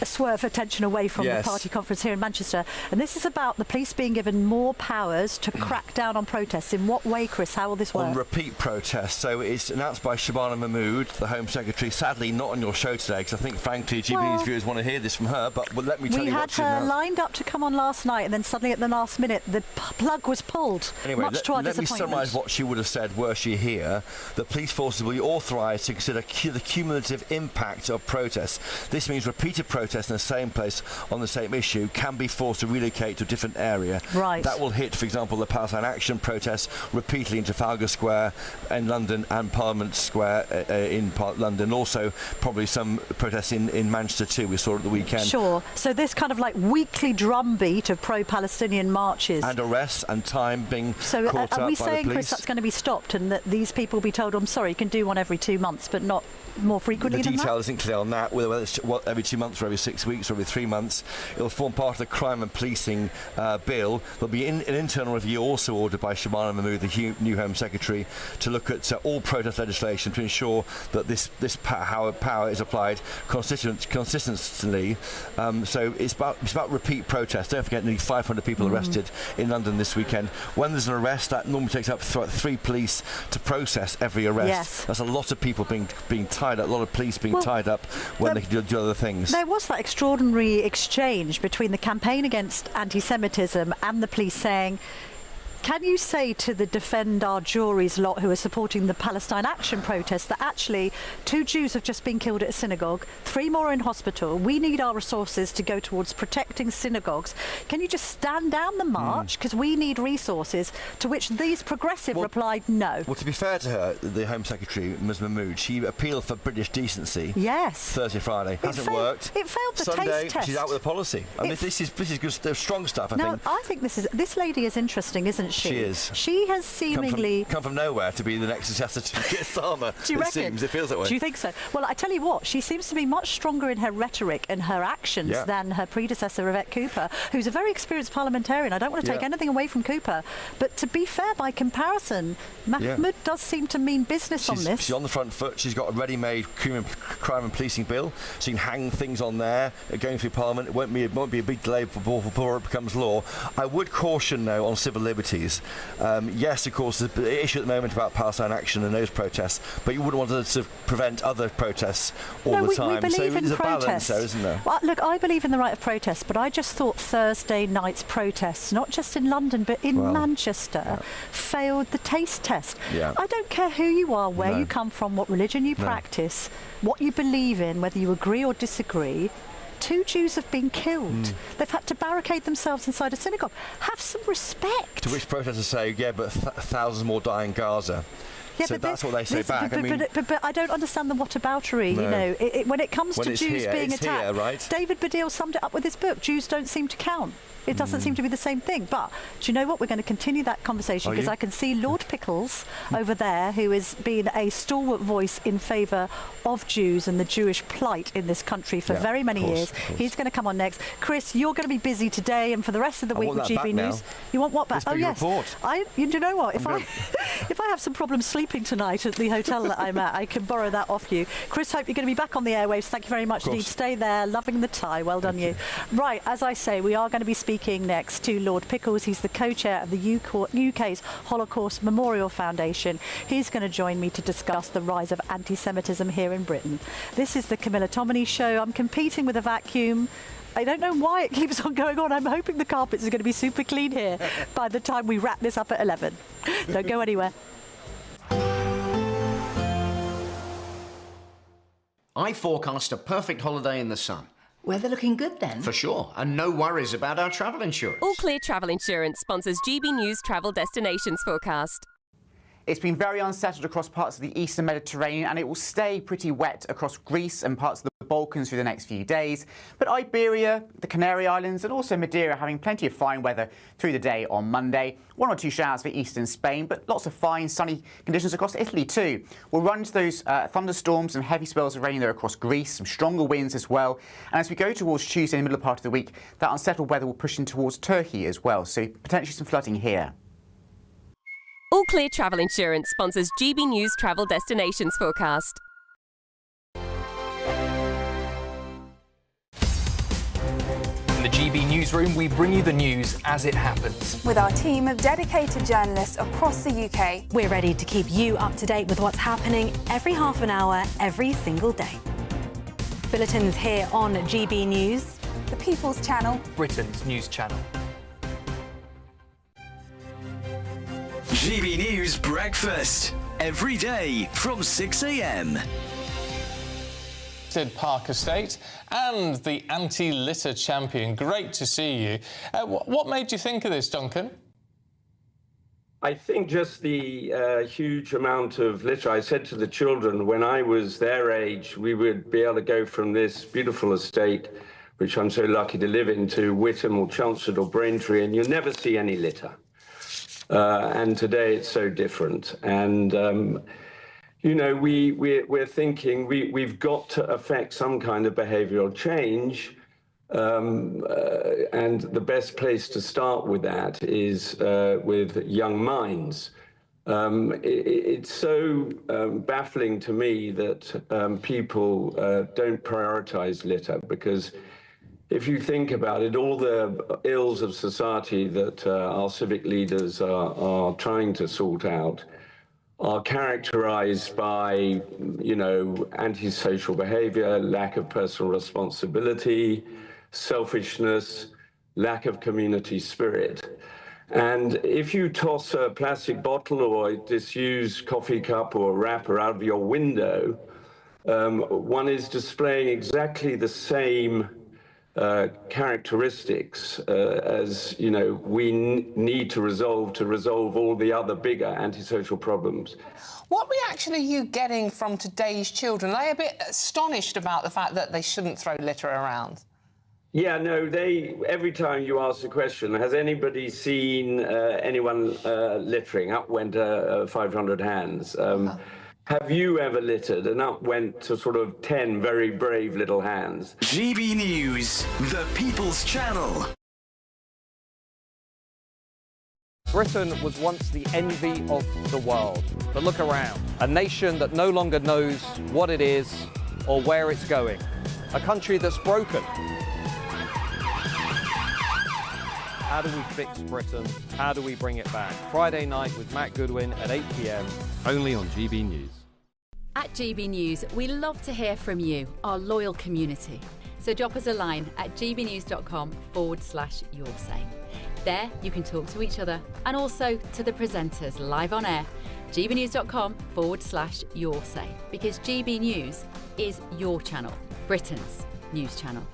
swerve attention away from the party conference here in Manchester. And this is about the police being given more powers to crack down on protests. In what way, Chris? How will this work? On repeat protests. So it's announced by Shabana Mahmood, the Home Secretary. Sadly, not on your show today, because I think, frankly, GB's viewers want to hear this from her. But let me tell you what she announced. We had her lined up to come on last night, and then suddenly at the last minute, the plug was pulled. Anyway, much to our let me summarise what she would have said were she here. The police forces will be authorised to consider the cumulative impact of protests. This means repeated protests in the same place on the same issue can be forced to relocate to a different area. That will hit, for example, the Palestine Action protests repeatedly in Trafalgar Square in London and Parliament Square in London. Also, probably some protests in Manchester too. We saw it at the weekend. Sure. So this kind of like weekly drumbeat of pro-Palestinian marches and arrests and time being caught up by the police. Are we saying, Chris, that's going to be stopped, and that these people will be told, I'm sorry, you can do one every 2 months, but not more frequently than that? The detail isn't clear on that, whether it's every 2 months or every 6 weeks or every 3 months. It'll form part of the crime and policing bill. There'll be an internal review also ordered by Shabana Mahmood, the new Home Secretary, to look at all protest legislation to ensure that this power is applied consistently. So it's about repeat protests. Don't forget, nearly 500 people arrested in London this weekend. When there's an arrest, that normally takes up 3 police to process every arrest. That's a lot of people being tied up, a lot of police being tied up when they can do other things. There was that extraordinary exchange between the campaign against anti-Semitism and the police saying, can you say to the Defend Our Juries lot who are supporting the Palestine Action protest that actually 2 Jews have just been killed at a synagogue, 3 more in hospital, we need our resources to go towards protecting synagogues. Can you just stand down the march because we need resources? To which these progressive replied no. Well, to be fair to her, the Home Secretary, Ms Mahmood, she appealed for British decency. Thursday, Friday. Hasn't worked. It failed the Sunday, taste test. She's out with a policy. I mean, this is good, strong stuff, I think. I think this lady is interesting, isn't she? She is. She has seemingly come from nowhere to be the next successor to Keir Starmer. Do you reckon? It feels that way. Do you think so? Well, I tell you what, she seems to be much stronger in her rhetoric and her actions than her predecessor, Yvette Cooper, who's a very experienced parliamentarian. I don't want to take anything away from Cooper, but to be fair, by comparison, Mahmood does seem to mean business on this. She's on the front foot. She's got a ready-made crime and policing bill. She can hang things on there going through Parliament. It won't be a big delay before it becomes law. I would caution, though, on civil liberties. Yes, of course, the issue at the moment about Palestine Action and those protests, but you wouldn't want to prevent other protests all the time. So there's a balance there, isn't there? Well, look, I believe in the right of protest, but I just thought Thursday night's protests, not just in London but in Manchester, failed the taste test. I don't care who you are, where you come from, what religion you practice, what you believe in, whether you agree or disagree. 2 Jews have been killed. They've had to barricade themselves inside a synagogue. Have some respect. To which protesters say, but thousands more die in Gaza. Yeah, so but that's what they say back. But I don't understand the whataboutery. No. You know, when it comes to Jews being attacked, here, right? David Baddiel summed it up with his book. Jews don't seem to count. It doesn't seem to be the same thing. But do you know what? We're going to continue that conversation because I can see Lord Pickles over there, who has been a stalwart voice in favour of Jews and the Jewish plight in this country for very many years. He's going to come on next. Chris, you're going to be busy today and for the rest of the week with GB News. You want what back? Oh, yes. Report. You know what? If I have some problems sleeping tonight at the hotel that I'm at, I can borrow that off you. Chris, hope you're going to be back on the airwaves. Thank you very much indeed. Stay there. Loving the tie. Well done, you. Right, as I say, we are going to be speaking next to Lord Pickles. He's the co-chair of the UK's Holocaust Memorial Foundation. He's going to join me to discuss the rise of anti-Semitism here in Britain. This is the Camilla Tominey show. I'm competing with a vacuum. I don't know why it keeps on going on. I'm hoping the carpets are going to be super clean here by the time we wrap this up at 11. Don't go anywhere. I forecast a perfect holiday in the sun. Weather looking good then? For sure, and no worries about our travel insurance. All Clear Travel Insurance sponsors GB News Travel Destinations Forecast. It's been very unsettled across parts of the eastern Mediterranean, and it will stay pretty wet across Greece and parts of the Balkans through the next few days. But Iberia, the Canary Islands and also Madeira having plenty of fine weather through the day on Monday. 1 or 2 showers for eastern Spain, but lots of fine sunny conditions across Italy too. We'll run into those thunderstorms and heavy spells of rain there across Greece, some stronger winds as well. And as we go towards Tuesday in the middle part of the week, that unsettled weather will push in towards Turkey as well, so potentially some flooding here. All Clear Travel Insurance sponsors GB News Travel Destinations Forecast. In the GB Newsroom, we bring you the news as it happens. With our team of dedicated journalists across the UK, we're ready to keep you up to date with what's happening every half an hour, every single day. Bulletins here on GB News, the People's Channel, Britain's news channel. GB News Breakfast, every day from 6 a.m. Park Estate and the anti-litter champion. Great to see you. What made you think of this, Duncan? I think just the huge amount of litter. I said to the children, when I was their age, we would be able to go from this beautiful estate, which I'm so lucky to live in, to Witham or Chelmsford or Braintree, and you'll never see any litter. And today it's so different. And, you know, we're thinking we've got to affect some kind of behavioural change. And the best place to start with that is with young minds. It's so baffling to me that people don't prioritise litter, because if you think about it, all the ills of society that our civic leaders are trying to sort out are characterized by, you know, antisocial behavior, lack of personal responsibility, selfishness, lack of community spirit. And if you toss a plastic bottle or a disused coffee cup or a wrapper out of your window, one is displaying exactly the same characteristics as, you know, we need to resolve all the other bigger antisocial problems. What reaction are you getting from today's children? Are they a bit astonished about the fact that they shouldn't throw litter around? Yeah, no, every time you ask the question, has anybody seen anyone littering? Up went 500 hands. Have you ever littered? And up went to sort of 10 very brave little hands. GB News, the People's Channel. Britain was once the envy of the world. But look around. A nation that no longer knows what it is or where it's going. A country that's broken. How do we fix Britain? How do we bring it back? Friday night with Matt Goodwin at 8 p.m. only on GB News. At GB News, we love to hear from you, our loyal community. So drop us a line at gbnews.com/yoursay. There you can talk to each other and also to the presenters live on air. gbnews.com/yoursay, because GB News is your channel, Britain's news channel.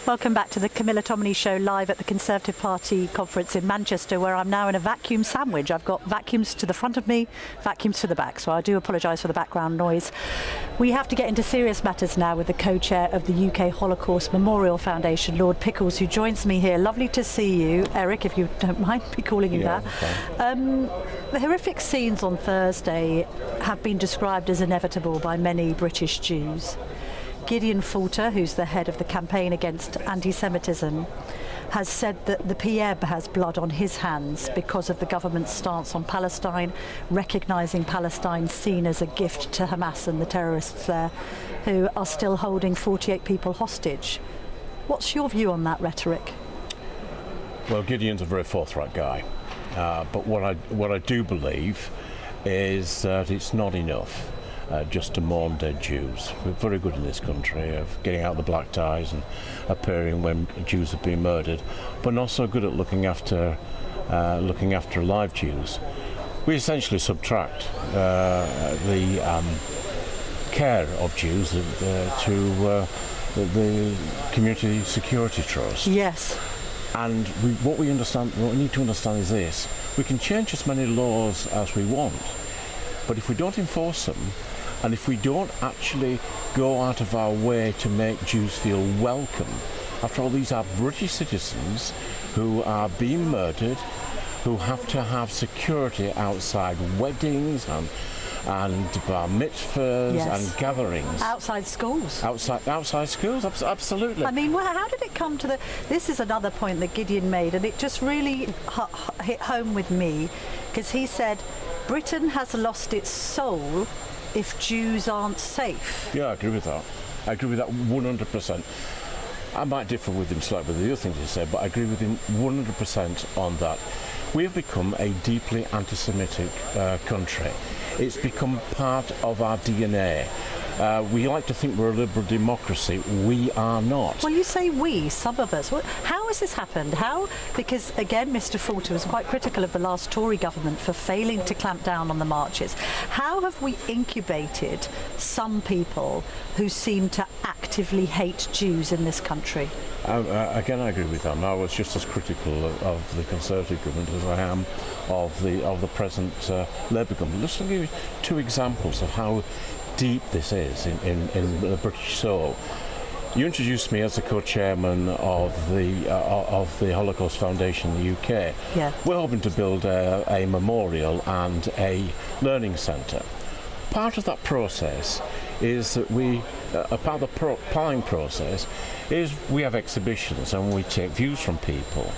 Welcome back to the Camilla Tominey Show, live at the Conservative Party conference in Manchester, where I'm now in a vacuum sandwich. I've got vacuums to the front of me, vacuums to the back, so I do apologise for the background noise. We have to get into serious matters now with the co-chair of the UK Holocaust Memorial Foundation, Lord Pickles, who joins me here. Lovely to see you, Eric, if you don't mind me calling you that. The horrific scenes on Thursday have been described as inevitable by many British Jews. Gideon Falter, who's the head of the campaign against anti-Semitism, has said that the PIEB has blood on his hands because of the government's stance on Palestine, recognising Palestine seen as a gift to Hamas and the terrorists there, who are still holding 48 people hostage. What's your view on that rhetoric? Well, Gideon's a very forthright guy, but what I do believe is that it's not enough just to mourn dead Jews. We're very good in this country of getting out the black ties and appearing when Jews have been murdered, but not so good at looking after live Jews. We essentially subtract the care of Jews to the Community Security Trust. Yes. And what we need to understand is this: we can change as many laws as we want, but if we don't enforce them, and if we don't actually go out of our way to make Jews feel welcome, after all, these are British citizens who are being murdered, who have to have security outside weddings and bar mitzvahs, yes, and gatherings. Outside schools. Outside schools, absolutely. I mean, well, how did it come to this is another point that Gideon made, and it just really hit home with me, because he said, Britain has lost its soul if Jews aren't safe. Yeah, I agree with that. I agree with that 100%. I might differ with him slightly with the other things he said, but I agree with him 100% on that. We have become a deeply anti-Semitic country. It's become part of our DNA. We like to think we're a liberal democracy. We are not. Well, you say we, some of us. How has this happened? How? Because, again, Mr Falter was quite critical of the last Tory government for failing to clamp down on the marches. How have we incubated some people who seem to actively hate Jews in this country? Again, I agree with that. I was just as critical of the Conservative government as I am of the present Labour government. Let's give you two examples of how deep this is in the British soul. You introduced me as the co-chairman of the Holocaust Foundation in the UK. Yeah. We're hoping to build a memorial and a learning centre. Part of that process is that part of the planning process is we have exhibitions and we take views from people.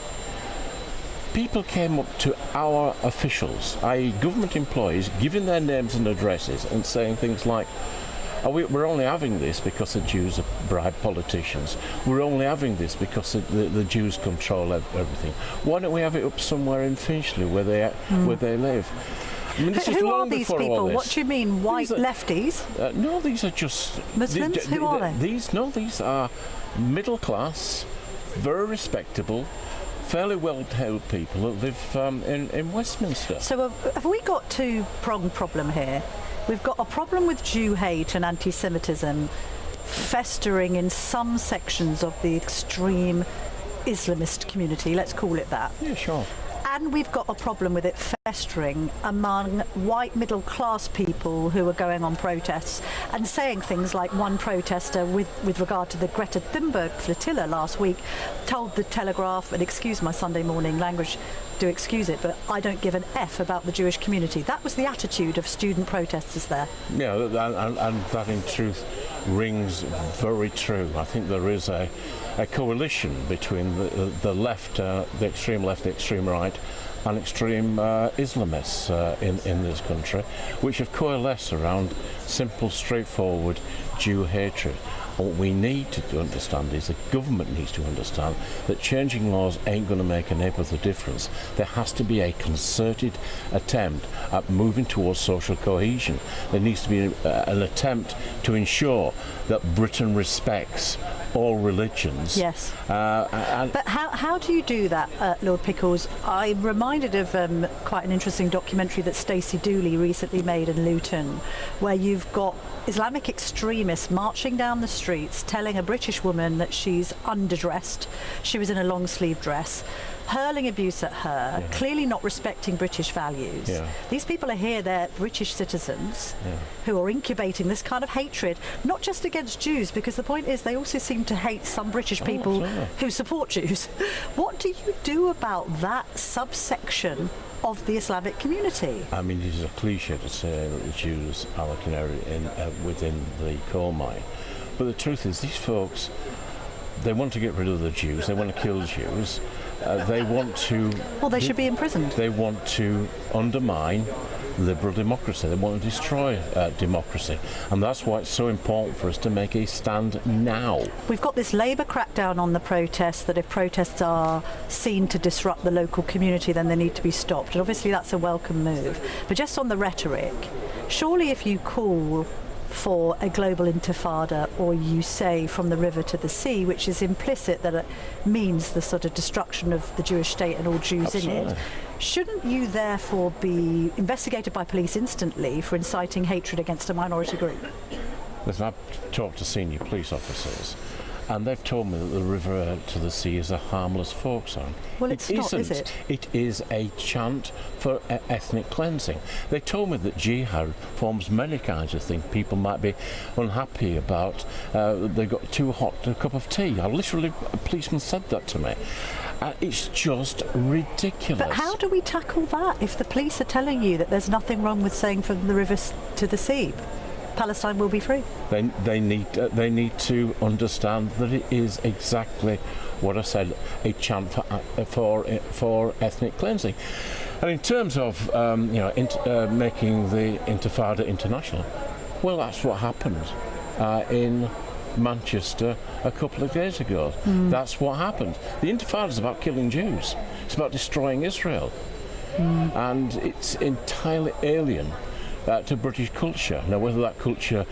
People came up to our officials, i.e. government employees, giving their names and addresses and saying things like, we're only having this because the Jews bribe politicians. We're only having this because the Jews control everything. Why don't we have it up somewhere in Finchley where they live? I mean, who are these people? What do you mean, white lefties? No, these are just Muslims. Who are they? These are middle class, very respectable, fairly well-held people that live in Westminster. So have we got a two-pronged problem here? We've got a problem with Jew hate and anti-Semitism festering in some sections of the extreme Islamist community, let's call it that. Yeah, sure. And we've got a problem with it festering among white middle-class people who are going on protests and saying things like one protester with regard to the Greta Thunberg flotilla last week told the Telegraph, and excuse my Sunday morning language, do excuse it, but I don't give an F about the Jewish community. That was the attitude of student protesters there. Yeah, and that in truth rings very true. I think there is a coalition between the left, the extreme left, the extreme right, and extreme Islamists in this country, which have coalesced around simple, straightforward Jew hatred. What we need to understand is the government needs to understand that changing laws ain't going to make a nip of the difference. There has to be a concerted attempt at moving towards social cohesion. There needs to be an attempt to ensure that Britain respects all religions. Yes. But how do you do that, Lord Pickles? I'm reminded of quite an interesting documentary that Stacey Dooley recently made in Luton, where you've got Islamic extremists marching down the street streets telling a British woman that she's underdressed. She was in a long-sleeve dress, hurling abuse at her, clearly not respecting British values. These people are here, they're British citizens who are incubating this kind of hatred, not just against Jews, because the point is they also seem to hate some British people who support Jews. What do you do about that subsection of the Islamic community? I mean, it is a cliche to say that the Jews are the canary within the coal mine. But the truth is, these folks, they want to get rid of the Jews, they want to kill Jews, they want to... Well, they should be imprisoned. They want to undermine liberal democracy, they want to destroy democracy, and that's why it's so important for us to make a stand now. We've got this Labour crackdown on the protests, that if protests are seen to disrupt the local community, then they need to be stopped, and obviously that's a welcome move. But just on the rhetoric, surely if you call for a global intifada, or you say from the river to the sea, which is implicit that it means the sort of destruction of the Jewish state and all Jews in it, shouldn't you therefore be investigated by police instantly for inciting hatred against a minority group? Listen, I've talked to senior police officers, and they've told me that the river to the sea is a harmless folk song. Well, it's not, is it? It is a chant for ethnic cleansing. They told me that jihad forms many kinds of things people might be unhappy about. They got too hot a cup of tea. A policeman said that to me. It's just ridiculous. But how do we tackle that if the police are telling you that there's nothing wrong with saying from the river to the sea, Palestine will be free? They need to understand that it is exactly what I said, a chant for ethnic cleansing. And in terms of making the Intifada international, well, that's what happened in Manchester a couple of days ago. That's what happened. The Intifada is about killing Jews. It's about destroying Israel, and it's entirely alien to British culture. Now, whether that culture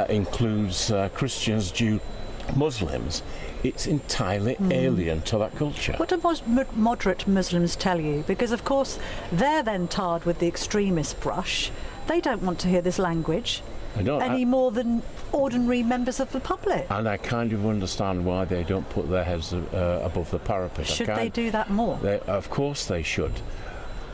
includes Christians, Jews, Muslims, it's entirely alien to that culture. What do moderate Muslims tell you? Because, of course, they're then tarred with the extremist brush. They don't want to hear this language any more than ordinary members of the public. And I kind of understand why they don't put their heads above the parapet. Should they do that more? Of course they should.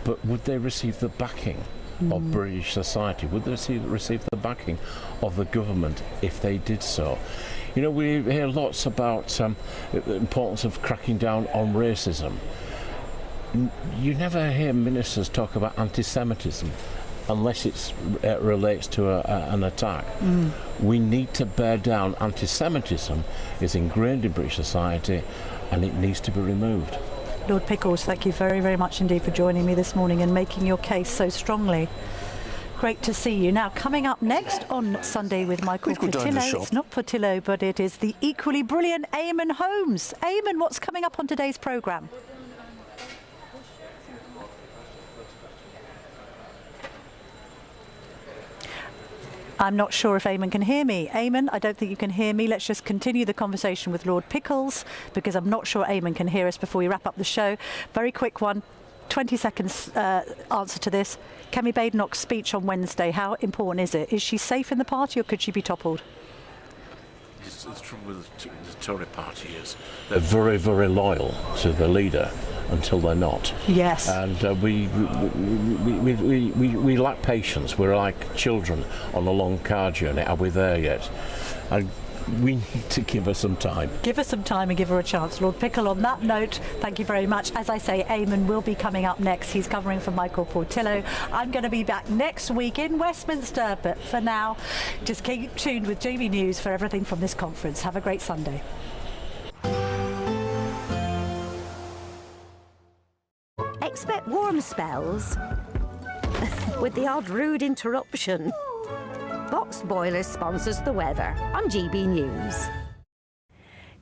But would they receive the backing of British society? Would they receive the backing of the government if they did so? You know, we hear lots about the importance of cracking down on racism. You never hear ministers talk about anti-Semitism unless it relates to an attack. We need to bear down. Anti-Semitism is ingrained in British society and it needs to be removed. Lord Pickles, thank you very, very much indeed for joining me this morning and making your case so strongly. Great to see you. Now, coming up next on Sunday with Michael Portillo, it's not Portillo, but it is the equally brilliant Eamon Holmes. Eamon, what's coming up on today's programme? I'm not sure if Eamon can hear me. Eamon, I don't think you can hear me. Let's just continue the conversation with Lord Pickles, because I'm not sure Eamon can hear us before we wrap up the show. Very quick one, 20 seconds answer to this. Kemi Badenoch's speech on Wednesday, how important is it? Is she safe in the party or could she be toppled? The trouble with the Tory party is they're very, very loyal to the leader until they're not. Yes. And we lack patience. We're like children on a long car journey. Are we there yet? And we need to give her some time. Give her some time and give her a chance. Lord Pickle, on that note, thank you very much. As I say, Eamon will be coming up next. He's covering for Michael Portillo. I'm going to be back next week in Westminster, but for now, just keep tuned with GBNews for everything from this conference. Have a great Sunday. Expect warm spells with the odd rude interruption. Box Boiler sponsors the weather on GB News.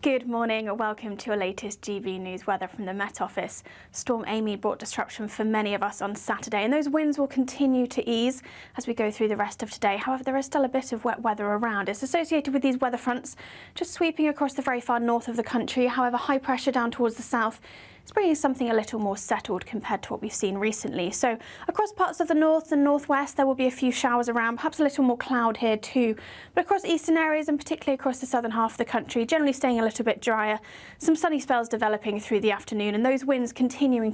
Good morning and welcome to your latest GB News weather from the Met Office. Storm Amy brought disruption for many of us on Saturday, and those winds will continue to ease as we go through the rest of today. However, there is still a bit of wet weather around. It's associated with these weather fronts just sweeping across the very far north of the country. However, high pressure down towards the south It's bringing something a little more settled compared to what we've seen recently. So across parts of the north and northwest, there will be a few showers around, perhaps a little more cloud here too. But across eastern areas and particularly across the southern half of the country, generally staying a little bit drier. Some sunny spells developing through the afternoon and those winds continuing to